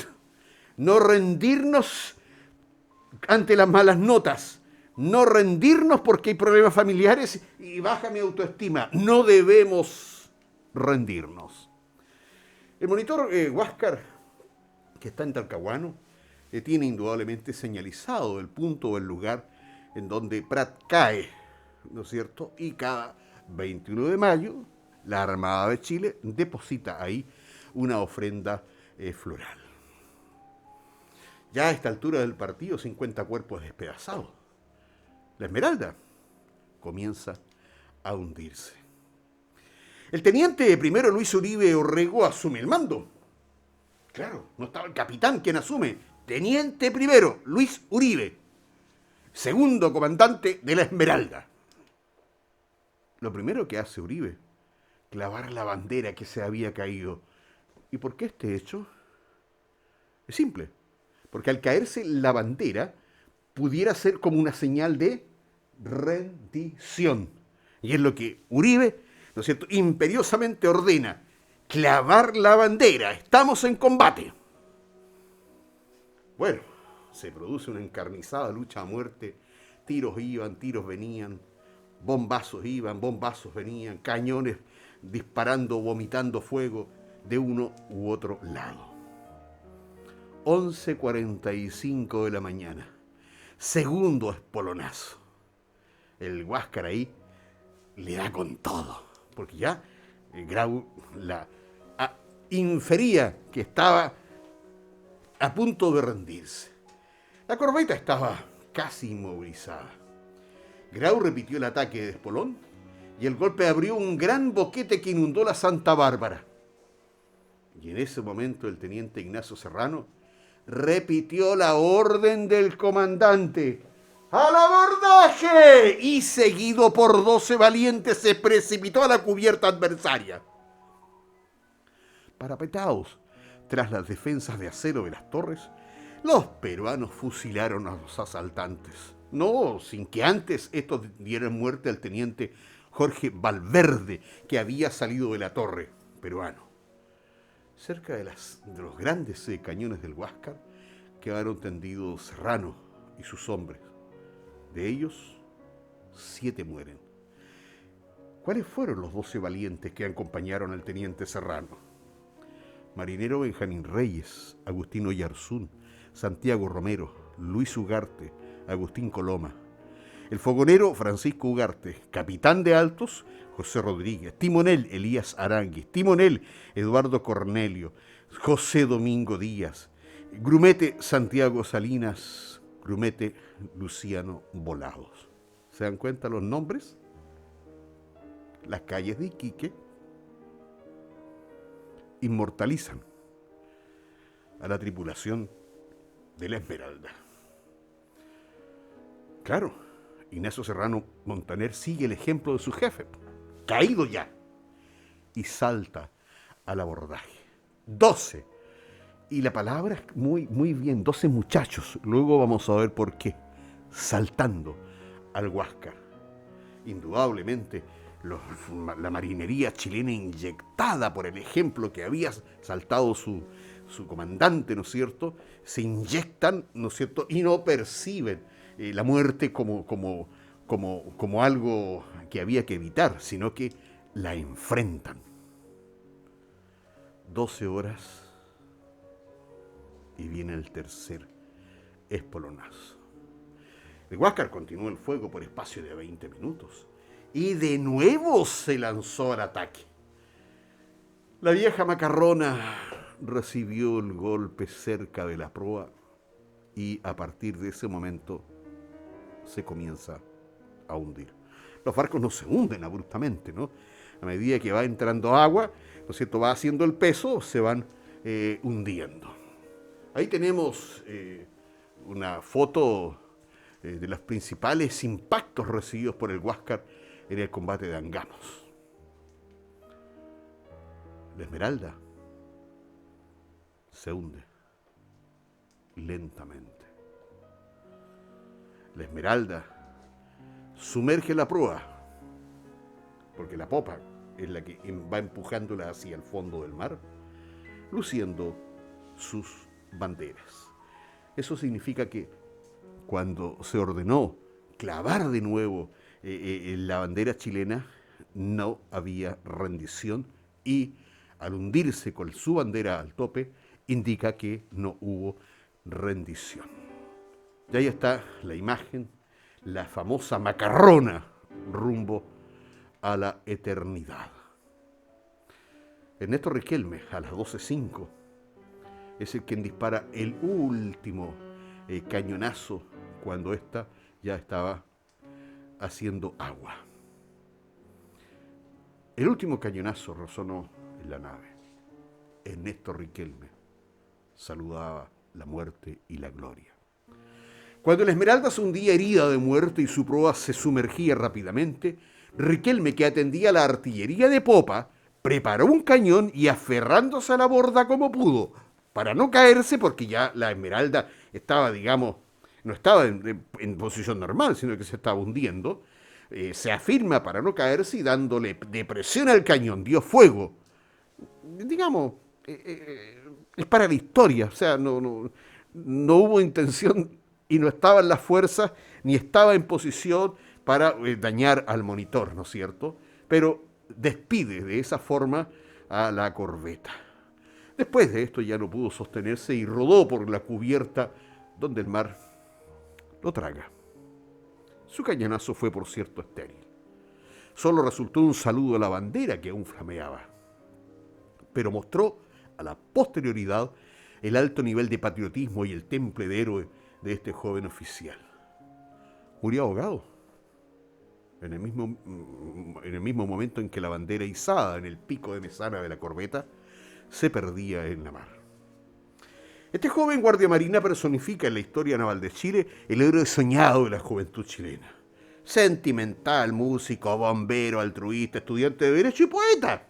no rendirnos ante las malas notas, no rendirnos porque hay problemas familiares y baja mi autoestima. No debemos rendirnos. El monitor Huáscar, que está en Talcahuano, tiene indudablemente señalizado el punto o el lugar en donde Prat cae, ¿no es cierto? Y cada 21 de mayo, la Armada de Chile deposita ahí una ofrenda floral. Ya a esta altura del partido, 50 cuerpos despedazados. La Esmeralda comienza a hundirse. El teniente primero Luis Uribe Orrego asume el mando. Claro, no estaba el capitán quien asume. Teniente primero Luis Uribe, segundo comandante de la Esmeralda. Lo primero que hace Uribe, clavar la bandera que se había caído. ¿Y por qué este hecho? Es simple, porque al caerse la bandera pudiera ser como una señal de rendición. Y es lo que Uribe, ¿no es cierto?, imperiosamente ordena: clavar la bandera, estamos en combate. Bueno, se produce una encarnizada lucha a muerte, tiros iban, tiros venían, bombazos iban, bombazos venían, cañones disparando, vomitando fuego de uno u otro lado. 11:45 de la mañana, segundo espolonazo. El Huáscar ahí le da con todo, porque ya Grau infería que estaba a punto de rendirse. La corbeta estaba casi inmovilizada. Grau repitió el ataque de Espolón y el golpe abrió un gran boquete que inundó la Santa Bárbara. Y en ese momento el teniente Ignacio Serrano repitió la orden del comandante: ¡al abordaje! Y seguido por 12 valientes se precipitó a la cubierta adversaria. Parapetados tras las defensas de acero de las torres, los peruanos fusilaron a los asaltantes. No, sin que antes estos dieran muerte al teniente Jorge Valverde, que había salido de la torre, peruano. Cerca de los grandes cañones del Huáscar quedaron tendidos Serrano y sus hombres. De ellos, 7 mueren. ¿Cuáles fueron los 12 valientes que acompañaron al teniente Serrano? Marinero Benjamín Reyes, Agustín Oyarzún, Santiago Romero, Luis Ugarte, Agustín Coloma. El fogonero Francisco Ugarte, capitán de altos José Rodríguez, timonel Elías Aranguis, timonel Eduardo Cornelio, José Domingo Díaz, grumete Santiago Salinas, grumete Luciano Volados. ¿Se dan cuenta los nombres? Las calles de Iquique inmortalizan a la tripulación de la Esmeralda. Claro, Ignacio Serrano Montaner sigue el ejemplo de su jefe, caído ya, y salta al abordaje. 12. Y la palabra es muy bien, 12 muchachos. Luego vamos a ver por qué. Saltando al Huáscar. Indudablemente, la marinería chilena, inyectada por el ejemplo que había saltado su comandante, ¿no es cierto?, se inyectan, ¿no es cierto?, y no perciben la muerte como algo que había que evitar, sino que la enfrentan. 12 horas y viene el tercer espolonazo. El Huáscar continuó el fuego por espacio de 20 minutos y de nuevo se lanzó al ataque. La vieja macarrona recibió el golpe cerca de la proa y a partir de ese momento se comienza a hundir. Los barcos no se hunden abruptamente, ¿no? A medida que va entrando agua, ¿no es cierto?, va haciendo el peso, se van hundiendo. Ahí tenemos una foto de los principales impactos recibidos por el Huáscar en el combate de Angamos. La Esmeralda se hunde lentamente. La Esmeralda sumerge la proa, porque la popa es la que va empujándola hacia el fondo del mar, luciendo sus banderas. Eso significa que cuando se ordenó clavar de nuevo la bandera chilena, no había rendición, y al hundirse con su bandera al tope, indica que no hubo rendición. Y ahí está la imagen, la famosa macarrona rumbo a la eternidad. Ernesto Riquelme, a las 12:05, es el quien dispara el último cañonazo cuando ésta ya estaba haciendo agua. El último cañonazo resonó en la nave. Ernesto Riquelme saludaba la muerte y la gloria. Cuando la Esmeralda se hundía herida de muerte y su proa se sumergía rápidamente, Riquelme, que atendía la artillería de popa, preparó un cañón y, aferrándose a la borda como pudo, para no caerse, porque ya la Esmeralda estaba, digamos, no estaba en posición normal, sino que se estaba hundiendo, se afirma para no caerse y, dándole de presión al cañón, dio fuego. Digamos, es para la historia, o sea, no hubo intención y no estaban las fuerzas, ni estaba en posición para dañar al monitor, ¿no es cierto? Pero despide de esa forma a la corbeta. Después de esto ya no pudo sostenerse y rodó por la cubierta, donde el mar lo traga. Su cañonazo fue, por cierto, estéril. Solo resultó un saludo a la bandera que aún flameaba, pero mostró a la posterioridad el alto nivel de patriotismo y el temple de héroe de este joven oficial. Murió ahogado en el mismo momento en que la bandera izada en el pico de mesana de la corbeta se perdía en la mar. Este joven guardia marina personifica en la historia naval de Chile el héroe soñado de la juventud chilena. Sentimental, músico, bombero, altruista, estudiante de derecho y poeta,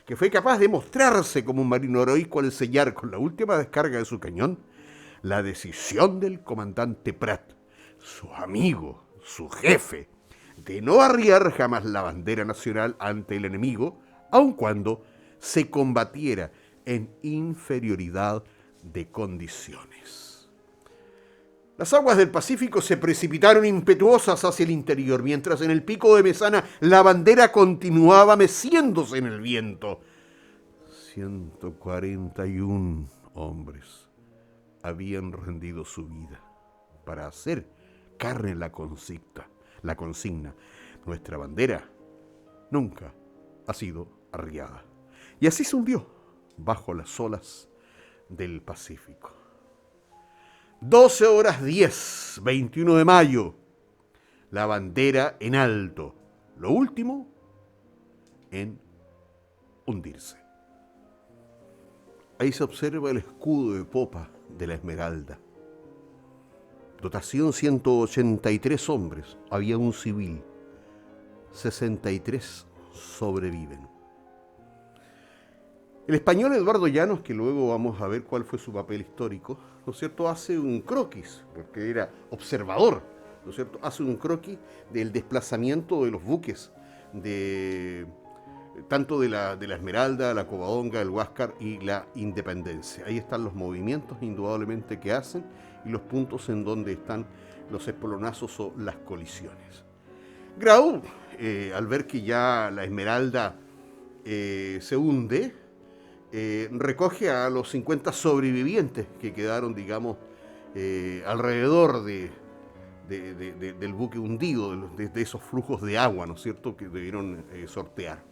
que fue capaz de mostrarse como un marino heroico al sellar con la última descarga de su cañón la decisión del comandante Prat, su amigo, su jefe, de no arriar jamás la bandera nacional ante el enemigo, aun cuando se combatiera en inferioridad de condiciones. Las aguas del Pacífico se precipitaron impetuosas hacia el interior, mientras en el pico de Mesana la bandera continuaba meciéndose en el viento. 141 hombres habían rendido su vida para hacer carne la consigna. Nuestra bandera nunca ha sido arriada. Y así se hundió bajo las olas del Pacífico. 12:10, 21 de mayo, la bandera en alto, lo último en hundirse. Ahí se observa el escudo de popa de la Esmeralda. Dotación 183 hombres, había un civil, 63 sobreviven. El español Eduardo Llanos, que luego vamos a ver cuál fue su papel histórico, ¿no es cierto?, hace un croquis, porque era observador, ¿no es cierto?, hace un croquis del desplazamiento de los buques, tanto de la Esmeralda, la Covadonga, el Huáscar y la Independencia. Ahí están los movimientos indudablemente que hacen y los puntos en donde están los espolonazos o las colisiones. Grau, al ver que ya la Esmeralda se hunde, recoge a los 50 sobrevivientes que quedaron, digamos, alrededor del buque hundido, de esos flujos de agua, ¿no es cierto?, que debieron sortear.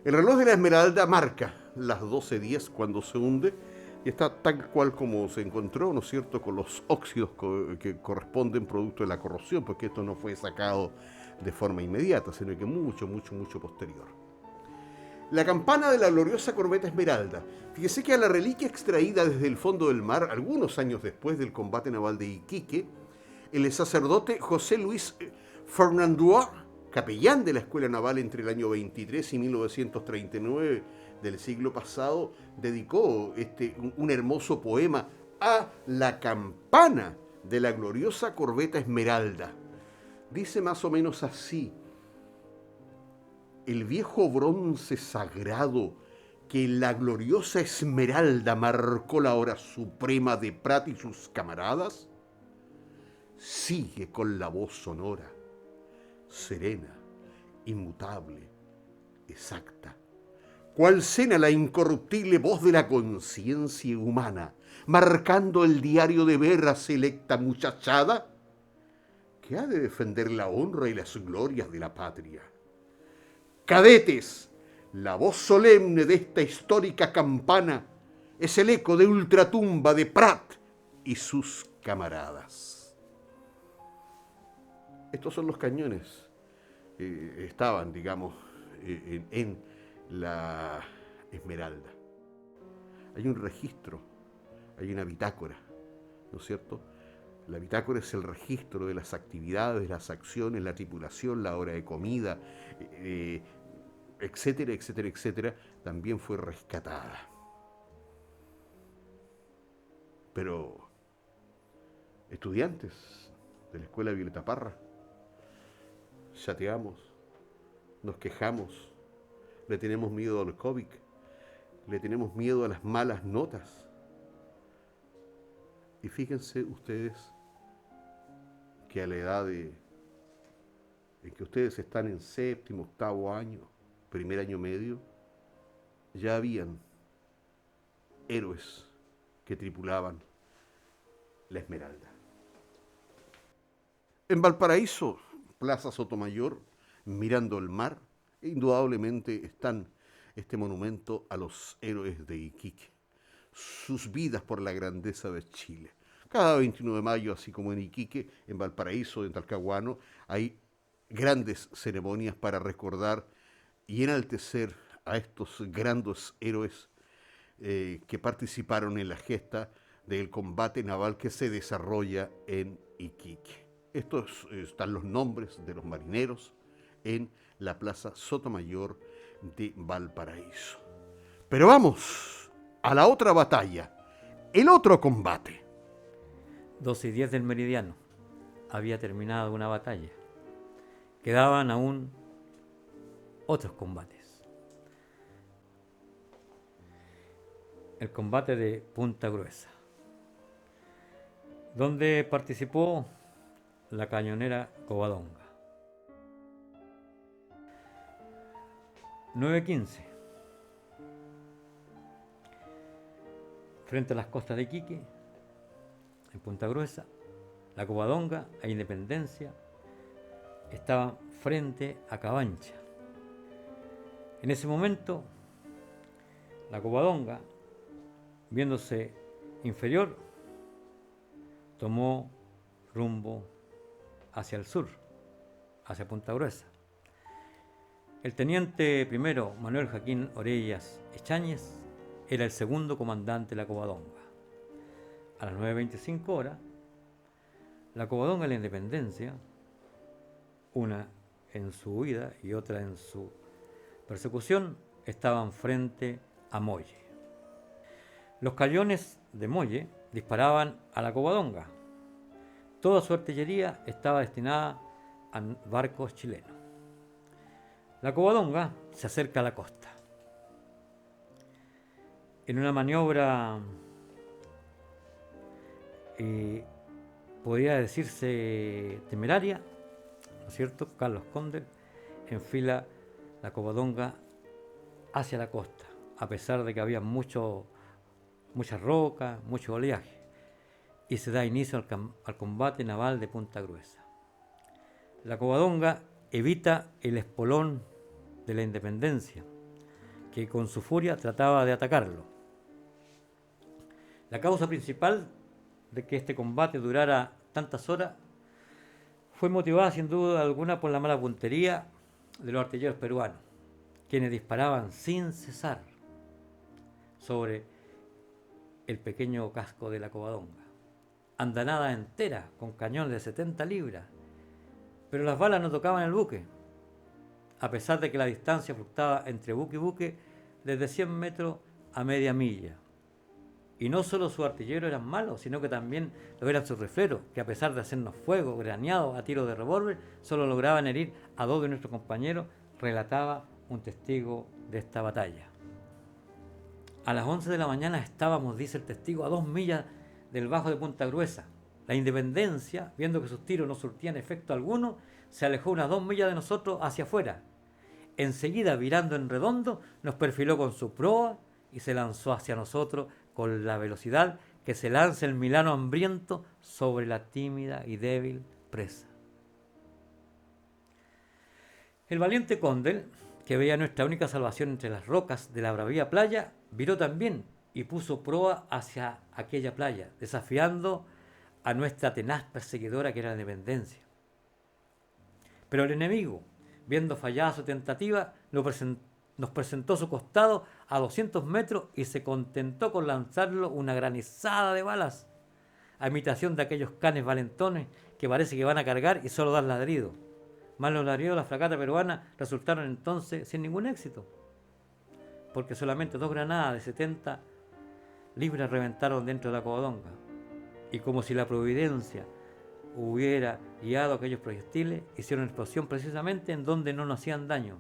El reloj de la Esmeralda marca las 12:10 cuando se hunde y está tal cual como se encontró, ¿no es cierto?, con los óxidos que corresponden producto de la corrosión, porque esto no fue sacado de forma inmediata, sino que mucho posterior. La campana de la gloriosa corbeta Esmeralda. Fíjese que a la reliquia extraída desde el fondo del mar, algunos años después del combate naval de Iquique, el sacerdote José Luis Fernandúa, capellán de la Escuela Naval entre el año 23 y 1939 del siglo pasado, dedicó un hermoso poema a la campana de la gloriosa corbeta Esmeralda. Dice más o menos así: el viejo bronce sagrado que en la gloriosa Esmeralda marcó la hora suprema de Prat y sus camaradas, sigue con la voz sonora, serena, inmutable, exacta, cual cena la incorruptible voz de la conciencia humana, marcando el diario de vera selecta muchachada que ha de defender la honra y las glorias de la patria. Cadetes, la voz solemne de esta histórica campana es el eco de ultratumba de Prat y sus camaradas. Estos son los cañones. Estaban, digamos, en la Esmeralda. Hay un registro, hay una bitácora, ¿no es cierto? La bitácora es el registro de las actividades, las acciones, la tripulación, la hora de comida, etcétera, etcétera, etcétera. También fue rescatada. Pero estudiantes de la Escuela Violeta Parra, chateamos, nos quejamos, le tenemos miedo al COVID, le tenemos miedo a las malas notas. Y fíjense ustedes que a la edad en que ustedes están en séptimo, octavo año, primer año medio, ya habían héroes que tripulaban la Esmeralda. En Valparaíso, Plaza Sotomayor, mirando el mar, indudablemente están este monumento a los héroes de Iquique, sus vidas por la grandeza de Chile. Cada 21 de mayo, así como en Iquique, en Valparaíso, en Talcahuano, hay grandes ceremonias para recordar y enaltecer a estos grandes héroes que participaron en la gesta del combate naval que se desarrolla en Iquique. Estos están los nombres de los marineros en la Plaza Sotomayor de Valparaíso. Pero vamos a la otra batalla, el otro combate. 12:10 del meridiano. Había terminado una batalla. Quedaban aún otros combates. El combate de Punta Gruesa, donde participó la cañonera Covadonga. 9:15. Frente a las costas de Iquique, en Punta Gruesa, la Covadonga e Independencia estaban frente a Cabancha. En ese momento, la Covadonga, viéndose inferior, tomó rumbo hacia el sur, hacia Punta Gruesa. El teniente primero Manuel Joaquín Orellas Echáñez era el segundo comandante de la Covadonga. A las 9:25 horas, la Covadonga y la Independencia, una en su huida y otra en su persecución, estaban frente a Molle. Los cañones de Molle disparaban a la Covadonga. Toda su artillería estaba destinada a barcos chilenos. La Covadonga se acerca a la costa. En una maniobra, podría decirse temeraria, ¿no es cierto? Carlos Condel enfila la Covadonga hacia la costa, a pesar de que había muchas rocas, mucho oleaje, y se da inicio al combate naval de Punta Gruesa. La Covadonga evita el espolón de la Independencia, que con su furia trataba de atacarlo. La causa principal de que este combate durara tantas horas fue motivada sin duda alguna por la mala puntería de los artilleros peruanos, quienes disparaban sin cesar sobre el pequeño casco de la Covadonga. Andanada entera con cañones de 70 libras, pero las balas no tocaban el buque, a pesar de que la distancia fluctuaba entre buque y buque desde 100 metros a media milla. Y no solo sus artilleros eran malos, sino que también lo eran sus rifleros, que a pesar de hacernos fuego, graneados a tiros de revólver, solo lograban herir a 2 de nuestros compañeros, relataba un testigo de esta batalla. A las 11 de la mañana estábamos, dice el testigo, a 2 millas del Bajo de Punta Gruesa. La Independencia, viendo que sus tiros no surtían efecto alguno, se alejó unas 2 millas de nosotros hacia afuera. Enseguida, virando en redondo, nos perfiló con su proa y se lanzó hacia nosotros con la velocidad que se lanza el milano hambriento sobre la tímida y débil presa. El valiente Condell, que veía nuestra única salvación entre las rocas de la bravía playa, viró también y puso proa hacia aquella playa, desafiando a nuestra tenaz perseguidora que era la Independencia. Pero el enemigo, viendo fallada su tentativa, nos presentó su costado a 200 metros y se contentó con lanzarlo una granizada de balas, a imitación de aquellos canes valentones que parece que van a cargar y solo dan ladrido. Mas los ladridos de la fragata peruana resultaron entonces sin ningún éxito, porque solamente 2 granadas de 70 libras reventaron dentro de la Covadonga, y como si la providencia hubiera guiado aquellos proyectiles, hicieron explosión precisamente en donde no nos hacían daño,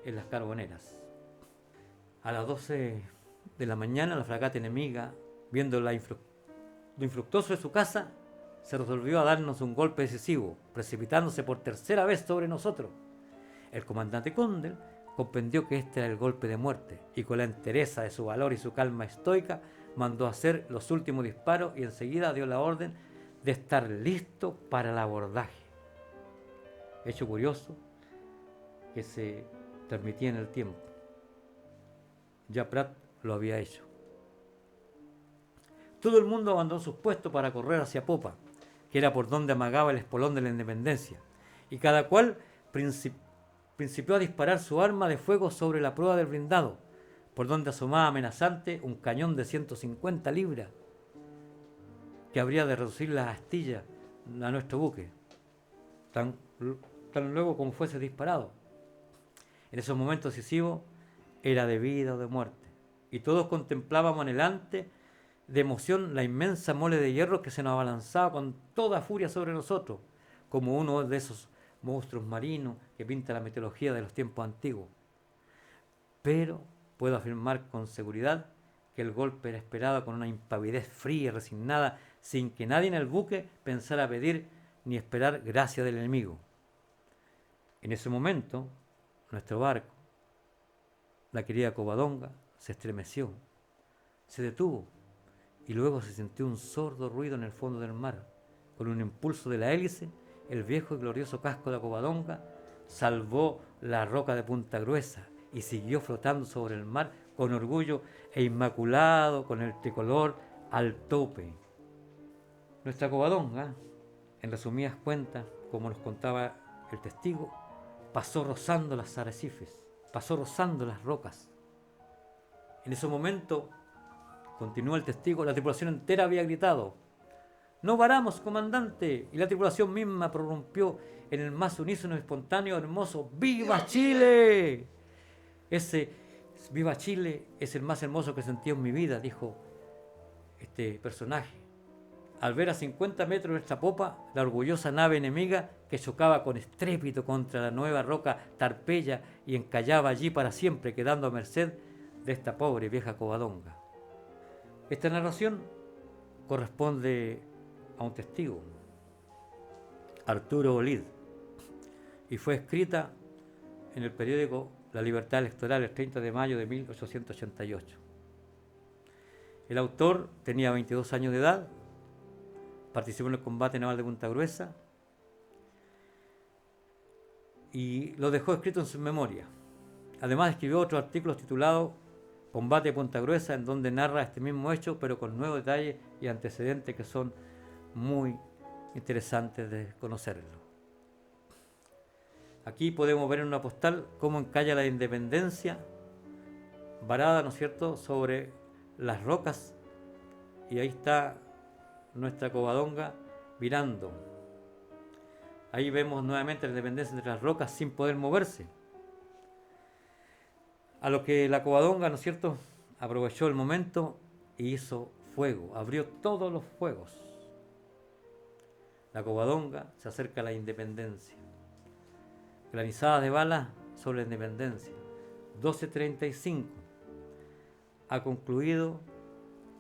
en las carboneras. A las 12 de la mañana, la fragata enemiga, viendo lo infructuoso de su caza, se resolvió a darnos un golpe decisivo, precipitándose por 3ª vez sobre nosotros. El comandante Condell comprendió que este era el golpe de muerte y con la entereza de su valor y su calma estoica mandó hacer los últimos disparos y enseguida dio la orden de estar listo para el abordaje. Hecho curioso que se transmitía en el tiempo. Ya Prat lo había hecho. Todo el mundo abandonó sus puestos para correr hacia popa, que era por donde amagaba el espolón de la Independencia, y cada cual principió a disparar su arma de fuego sobre la proa del blindado, por donde asomaba amenazante un cañón de 150 libras, que habría de reducir las astillas a nuestro buque, tan luego como fuese disparado. En esos momentos decisivos era de vida o de muerte, y todos contemplábamos anhelante de emoción la inmensa mole de hierro que se nos abalanzaba con toda furia sobre nosotros, como uno de esos monstruos marinos que pinta la mitología de los tiempos antiguos. Pero puedo afirmar con seguridad que el golpe era esperado con una impavidez fría y resignada, sin que nadie en el buque pensara pedir ni esperar gracia del enemigo. En ese momento, nuestro barco, la querida Covadonga, se estremeció, se detuvo y luego se sintió un sordo ruido en el fondo del mar. Con un impulso de la hélice, el viejo y glorioso casco de la Covadonga salvó la roca de Punta Gruesa y siguió flotando sobre el mar con orgullo e inmaculado con el tricolor al tope. Nuestra Covadonga, en resumidas cuentas, como nos contaba el testigo, pasó rozando las arrecifes, pasó rozando las rocas. En ese momento, continuó el testigo, la tripulación entera había gritado: ¡No varamos, comandante! Y la tripulación misma prorrumpió en el más unísono, espontáneo, hermoso ¡Viva Chile! Ese ¡Viva Chile! Es el más hermoso que he sentido en mi vida, dijo este personaje, al ver a 50 metros de nuestra popa la orgullosa nave enemiga que chocaba con estrépito contra la nueva roca Tarpeya y encallaba allí para siempre, quedando a merced de esta pobre vieja Covadonga. Esta narración corresponde a un testigo, Arturo Olid, y fue escrita en el periódico La Libertad Electoral el 30 de mayo de 1888. El autor tenía 22 años de edad, participó en el combate naval de Punta Gruesa y lo dejó escrito en sus memorias. Además escribió otros artículos titulados Combate de Punta Gruesa, en donde narra este mismo hecho, pero con nuevos detalles y antecedentes que son muy interesantes de conocerlo. Aquí podemos ver en una postal cómo encalla la Independencia, varada, ¿no es cierto?, sobre las rocas, y ahí está nuestra Covadonga virando. Ahí vemos nuevamente la Independencia entre las rocas sin poder moverse. A lo que la Covadonga, ¿no es cierto?, aprovechó el momento y hizo fuego, abrió todos los fuegos. La Covadonga se acerca a la independencia. Granizadas de balas sobre la independencia. 12:35 ha concluido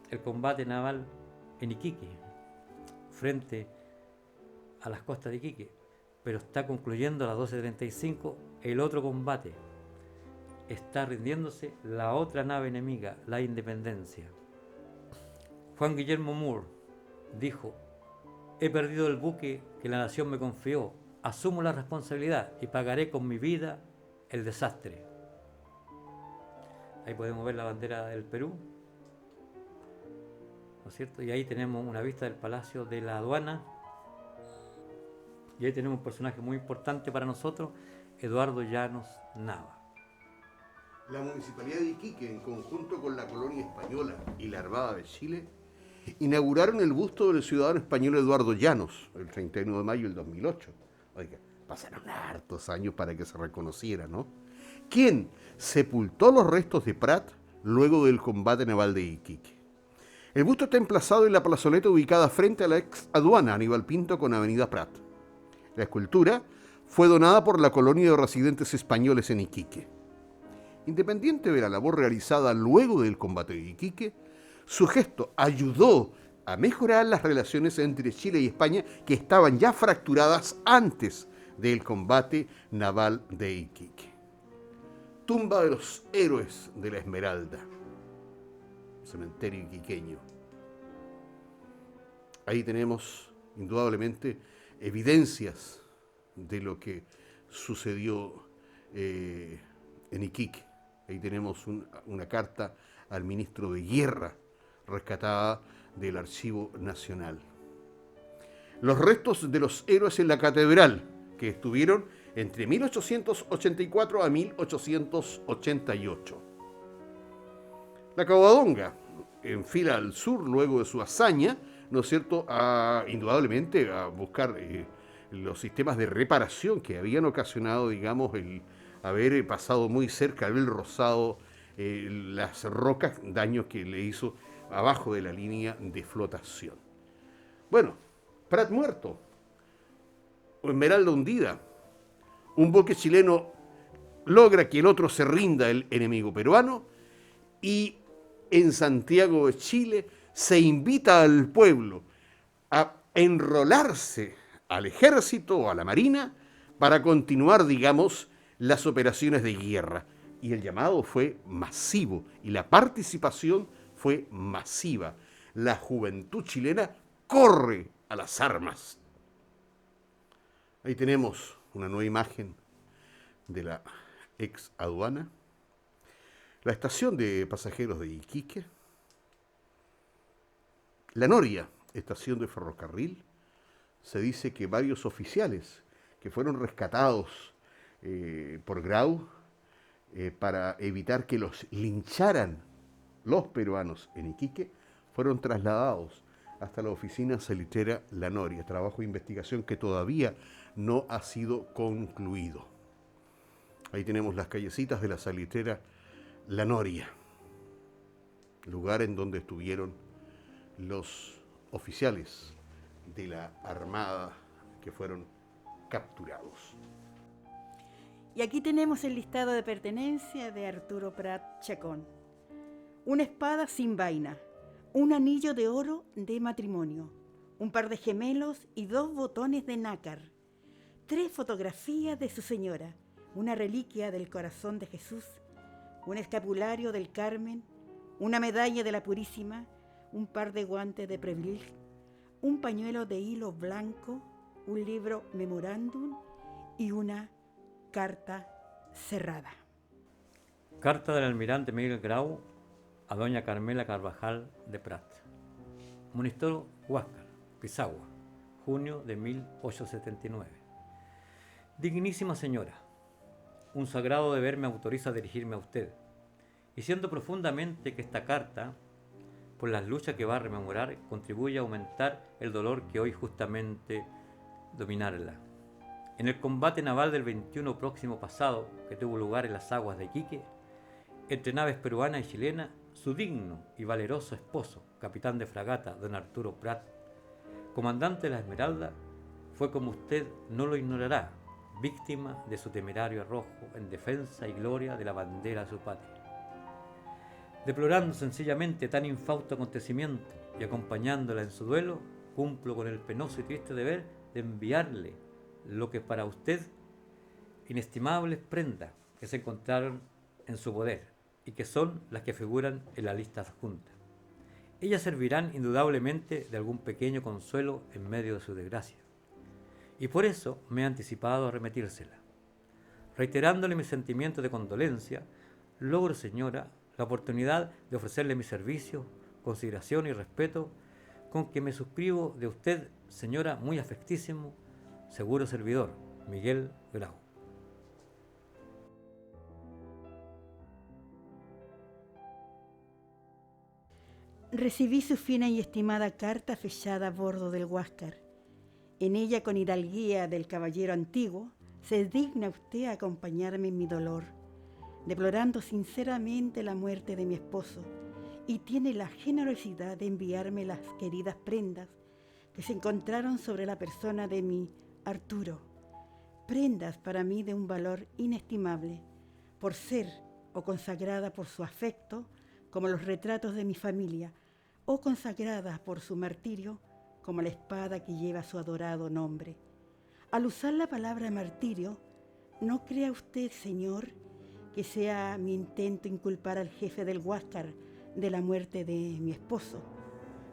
el combate naval en Iquique, frente a las costas de Iquique, pero está concluyendo a las 12:35 el otro combate. Está rindiéndose la otra nave enemiga, la Independencia. Juan Guillermo Moore dijo: he perdido el buque que la nación me confió, asumo la responsabilidad y pagaré con mi vida el desastre. Ahí podemos ver la bandera del Perú, ¿no es cierto? Y ahí tenemos una vista del Palacio de la Aduana. Y ahí tenemos un personaje muy importante para nosotros, Eduardo Llanos Nava. La Municipalidad de Iquique, en conjunto con la colonia española y la Armada de Chile, inauguraron el busto del ciudadano español Eduardo Llanos el 31 de mayo del 2008. Oiga, pasaron hartos años para que se reconociera, ¿no? ¿Quién sepultó los restos de Prat luego del combate naval de Iquique? El busto está emplazado en la plazoleta ubicada frente a la ex aduana Aníbal Pinto con Avenida Prat. La escultura fue donada por la colonia de residentes españoles en Iquique. Independiente de la labor realizada luego del combate de Iquique, su gesto ayudó a mejorar las relaciones entre Chile y España, que estaban ya fracturadas antes del combate naval de Iquique. Tumba de los héroes de la Esmeralda, cementerio iquiqueño. Ahí tenemos, indudablemente, evidencias de lo que sucedió en Iquique. Ahí tenemos una carta al ministro de Guerra, rescatada del Archivo Nacional. Los restos de los héroes en la catedral, que estuvieron entre 1884 a 1888. La Covadonga, en fila al sur luego de su hazaña, ¿no es cierto?, indudablemente a buscar los sistemas de reparación que habían ocasionado, digamos, el haber pasado muy cerca, haber rozado las rocas, daños que le hizo abajo de la línea de flotación. Bueno, Prat muerto, o Esmeralda hundida. Un buque chileno logra que el otro se rinda, el enemigo peruano, y en Santiago de Chile se invita al pueblo a enrolarse al ejército o a la marina para continuar, digamos, las operaciones de guerra. Y el llamado fue masivo y la participación fue masiva. La juventud chilena corre a las armas. Ahí tenemos una nueva imagen de la ex aduana, la estación de pasajeros de Iquique, La Noria, estación de ferrocarril. Se dice que varios oficiales que fueron rescatados por Grau para evitar que los lincharan los peruanos en Iquique, fueron trasladados hasta la oficina salitrera La Noria, trabajo de investigación que todavía no ha sido concluido. Ahí tenemos las callecitas de la salitrera La Noria, lugar en donde estuvieron los oficiales de la Armada que fueron capturados. Y aquí tenemos el listado de pertenencia de Arturo Prat Chacón. Una espada sin vaina, un anillo de oro de matrimonio, un par de gemelos y 2 botones de nácar, 3 fotografías de su señora, una reliquia del corazón de Jesús, un escapulario del Carmen, una medalla de la Purísima, un par de guantes de Preville, un pañuelo de hilo blanco, un libro memorándum y una carta cerrada. Carta del almirante Miguel Grau a doña Carmela Carvajal de Prat. Monasterio Huáscar, Pisagua, junio de 1879. Dignísima señora, un sagrado deber me autoriza a dirigirme a usted, y siento profundamente que esta carta, por las luchas que va a rememorar, contribuye a aumentar el dolor que hoy justamente dominarla. En el combate naval del 21 próximo pasado, que tuvo lugar en las aguas de Iquique, entre naves peruanas y chilenas, su digno y valeroso esposo, capitán de fragata, don Arturo Prat, comandante de la Esmeralda, fue, como usted no lo ignorará, víctima de su temerario arrojo en defensa y gloria de la bandera de su patria. Deplorando sencillamente tan infausto acontecimiento y acompañándola en su duelo, cumplo con el penoso y triste deber de enviarle lo que para usted inestimables prendas que se encontraron en su poder y que son las que figuran en la lista adjunta. Ellas servirán indudablemente de algún pequeño consuelo en medio de su desgracia, y por eso me he anticipado a remitírsela. Reiterándole mis sentimientos de condolencia, logro, señora, la oportunidad de ofrecerle mis servicios, consideración y respeto con que me suscribo de usted, señora, muy afectísimo, seguro servidor, Miguel Grau. Recibí su fina y estimada carta fechada a bordo del Huáscar. En ella, con hidalguía del caballero antiguo, se digna usted acompañarme en mi dolor, deplorando sinceramente la muerte de mi esposo, y tiene la generosidad de enviarme las queridas prendas que se encontraron sobre la persona de mi Arturo, prendas para mí de un valor inestimable, por ser o consagrada por su afecto, como los retratos de mi familia, o consagradas por su martirio, como la espada que lleva su adorado nombre. Al usar la palabra martirio, no crea usted, señor, que sea mi intento inculpar al jefe del Huáscar de la muerte de mi esposo.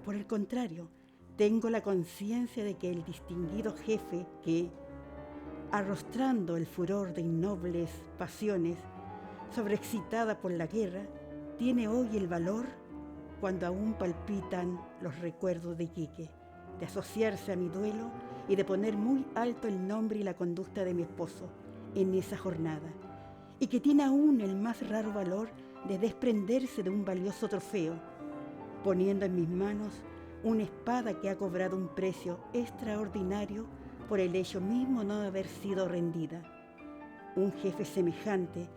Por el contrario, tengo la conciencia de que el distinguido jefe que, arrostrando el furor de innobles pasiones, sobreexcitada por la guerra, tiene hoy el valor, cuando aún palpitan los recuerdos de Iquique, de asociarse a mi duelo y de poner muy alto el nombre y la conducta de mi esposo en esa jornada, y que tiene aún el más raro valor de desprenderse de un valioso trofeo, poniendo en mis manos una espada que ha cobrado un precio extraordinario por el hecho mismo no de haber sido rendida. Un jefe semejante,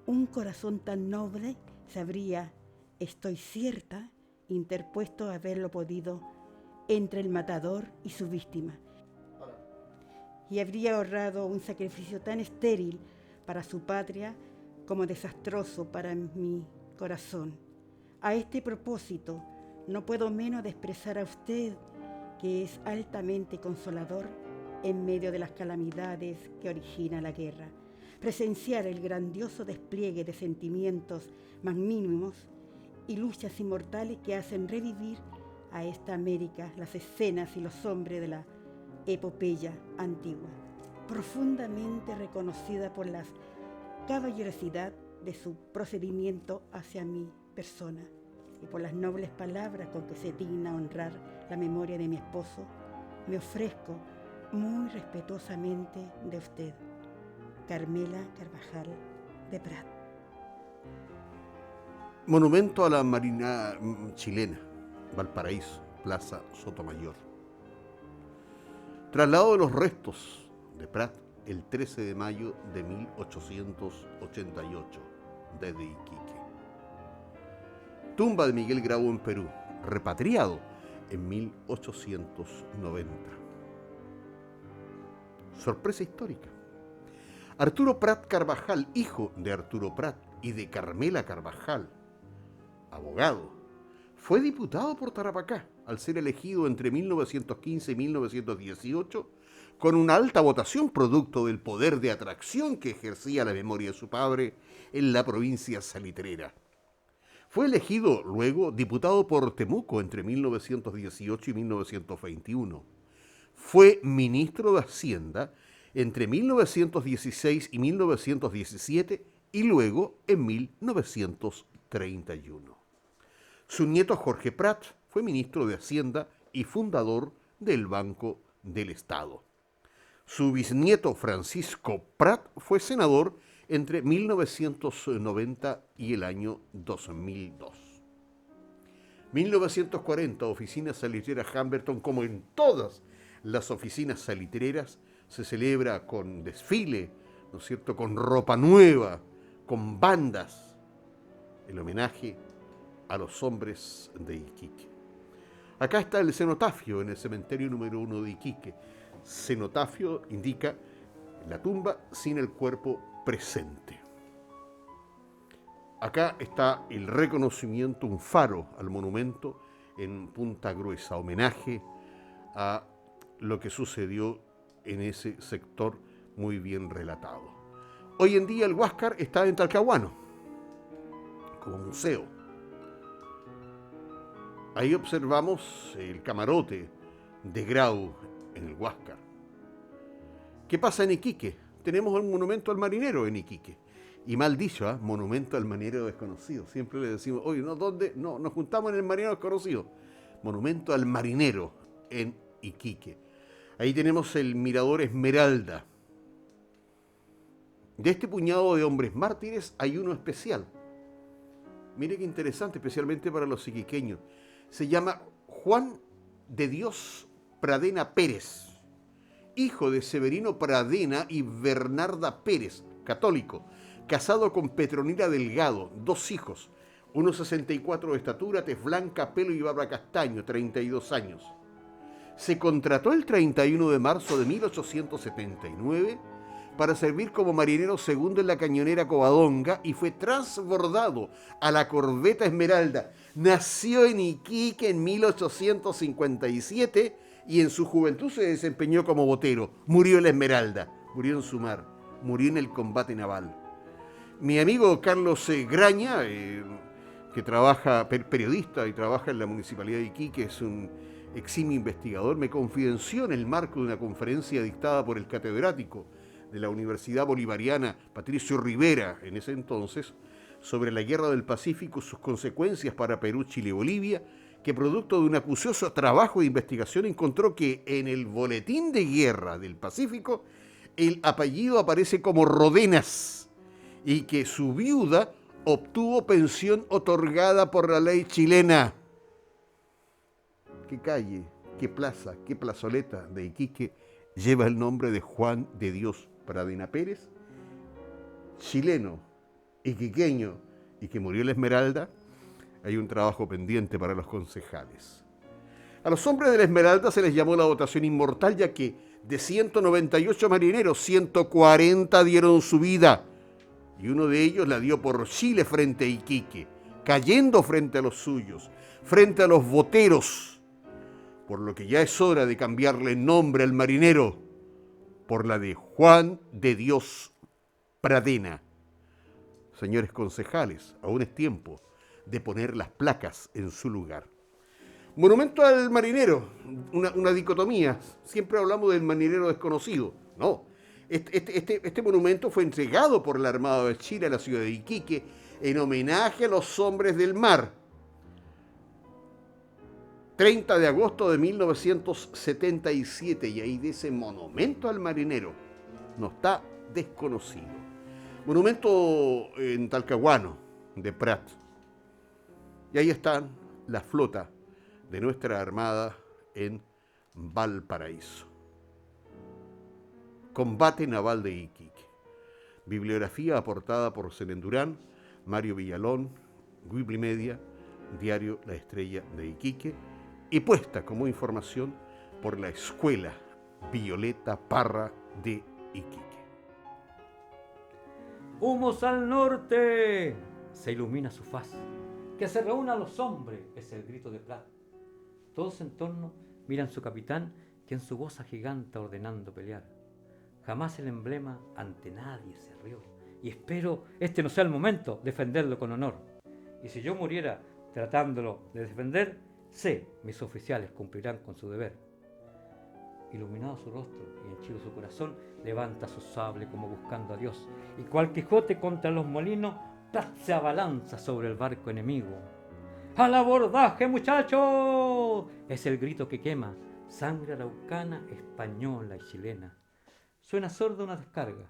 un corazón tan noble, se habría, estoy cierta, interpuesto a haberlo podido entre el matador y su víctima, y habría ahorrado un sacrificio tan estéril para su patria como desastroso para mi corazón. A este propósito, no puedo menos de expresar a usted que es altamente consolador, en medio de las calamidades que origina la guerra, presenciar el grandioso despliegue de sentimientos magnánimos y luchas inmortales que hacen revivir a esta América las escenas y los hombres de la epopeya antigua, profundamente reconocida por la caballerosidad de su procedimiento hacia mi persona y por las nobles palabras con que se digna honrar la memoria de mi esposo. Me ofrezco muy respetuosamente de usted, Carmela Carvajal de Prat. Monumento a la Marina chilena, Valparaíso, Plaza Sotomayor. Traslado de los restos de Prat el 13 de mayo de 1888, desde Iquique. Tumba de Miguel Grau en Perú, repatriado en 1890. Sorpresa histórica. Arturo Prat Carvajal, hijo de Arturo Prat y de Carmela Carvajal, abogado, fue diputado por Tarapacá al ser elegido entre 1915 y 1918 con una alta votación producto del poder de atracción que ejercía la memoria de su padre en la provincia salitrera. Fue elegido luego diputado por Temuco entre 1918 y 1921. Fue ministro de Hacienda entre 1916 y 1917 y luego en 1931. Su nieto Jorge Prat fue ministro de Hacienda y fundador del Banco del Estado. Su bisnieto Francisco Prat fue senador entre 1990 y el año 2002. 1940, oficina salitrera Humberton, como en todas las oficinas salitreras, se celebra con desfile, ¿no es cierto?, con ropa nueva, con bandas, el homenaje a los hombres de Iquique. Acá está el cenotafio en el cementerio número 1 de Iquique. Cenotafio indica la tumba sin el cuerpo presente. Acá está el reconocimiento, un faro al monumento en Punta Gruesa, homenaje a lo que sucedió en ese sector muy bien relatado. Hoy en día el Huáscar está en Talcahuano, como museo. Ahí observamos el camarote de Grau en el Huáscar. ¿Qué pasa en Iquique? Tenemos un monumento al marinero en Iquique. Y mal dicho, ¿eh? Monumento al marinero desconocido. Siempre le decimos, oye, ¿no? ¿Dónde? No, nos juntamos en el marinero desconocido. Monumento al marinero en Iquique. Ahí tenemos el Mirador Esmeralda. De este puñado de hombres mártires hay uno especial. Mire qué interesante, especialmente para los iquiqueños. Se llama Juan de Dios Pradena Pérez, hijo de Severino Pradena y Bernarda Pérez, católico, casado con Petronila Delgado, 2 hijos, 1,64 de estatura, tez blanca, pelo y barba castaño, 32 años. Se contrató el 31 de marzo de 1879 para servir como marinero segundo en la cañonera Covadonga y fue transbordado a la corbeta Esmeralda. Nació en Iquique en 1857 y en su juventud se desempeñó como botero. Murió en la Esmeralda, murió en su mar, murió en el combate naval. Mi amigo Carlos Graña, que trabaja, periodista y trabaja en la Municipalidad de Iquique, es un eximio investigador, me confidenció en el marco de una conferencia dictada por el catedrático de la Universidad Bolivariana, Patricio Rivera, en ese entonces, sobre la Guerra del Pacífico, sus consecuencias para Perú, Chile y Bolivia, que producto de un acucioso trabajo de investigación encontró que en el Boletín de Guerra del Pacífico el apellido aparece como Rodenas y que su viuda obtuvo pensión otorgada por la ley chilena. ¿Qué calle, qué plaza, qué plazoleta de Iquique lleva el nombre de Juan de Dios Pradena Pérez, chileno, iquiqueño y que murió en la Esmeralda? Hay un trabajo pendiente para los concejales. A los hombres de la Esmeralda se les llamó la dotación inmortal, ya que de 198 marineros, 140 dieron su vida, y uno de ellos la dio por Chile frente a Iquique, cayendo frente a los suyos, frente a los boteros, por lo que ya es hora de cambiarle nombre al marinero por la de Juan de Dios Pradena. Señores concejales, aún es tiempo de poner las placas en su lugar. Monumento al marinero, una dicotomía. Siempre hablamos del marinero desconocido. No, este monumento fue entregado por la Armada de Chile a la ciudad de Iquique en homenaje a los hombres del mar. 30 de agosto de 1977, y ahí dice monumento al marinero. No está desconocido. Monumento en Talcahuano, de Prat. Y ahí están la flota de nuestra Armada en Valparaíso. Combate Naval de Iquique. Bibliografía aportada por Selén Durán, Mario Villalón, Wikimedia, Diario La Estrella de Iquique, y puesta como información por la Escuela Violeta Parra de Iquique. ¡Humos al norte! Se ilumina su faz. ¡Que se reúnan los hombres! Es el grito de Prat. Todos en torno miran su capitán, que en su voz agiganta ordenando pelear. Jamás el emblema ante nadie se rió, y espero este no sea el momento, defenderlo con honor. Y si yo muriera tratándolo de defender, sé, mis oficiales cumplirán con su deber. Iluminado su rostro y henchido su corazón, levanta su sable como buscando a Dios, y cual Quijote contra los molinos, Prat se abalanza sobre el barco enemigo. ¡Al abordaje, muchachos! Es el grito que quema sangre araucana, española y chilena. Suena sorda una descarga.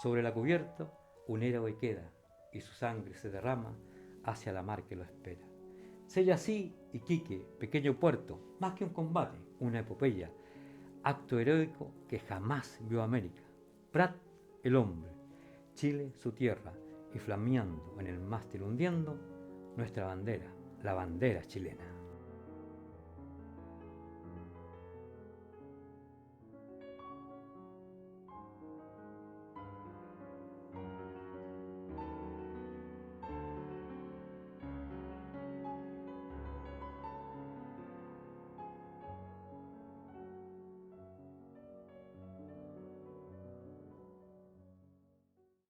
Sobre la cubierta un héroe queda, y su sangre se derrama hacia la mar que lo espera. Sella así Iquique, pequeño puerto, más que un combate, una epopeya, acto heroico que jamás vio América. Prat, el hombre, Chile, su tierra, y flameando en el mástil hundiendo nuestra bandera la bandera chilena.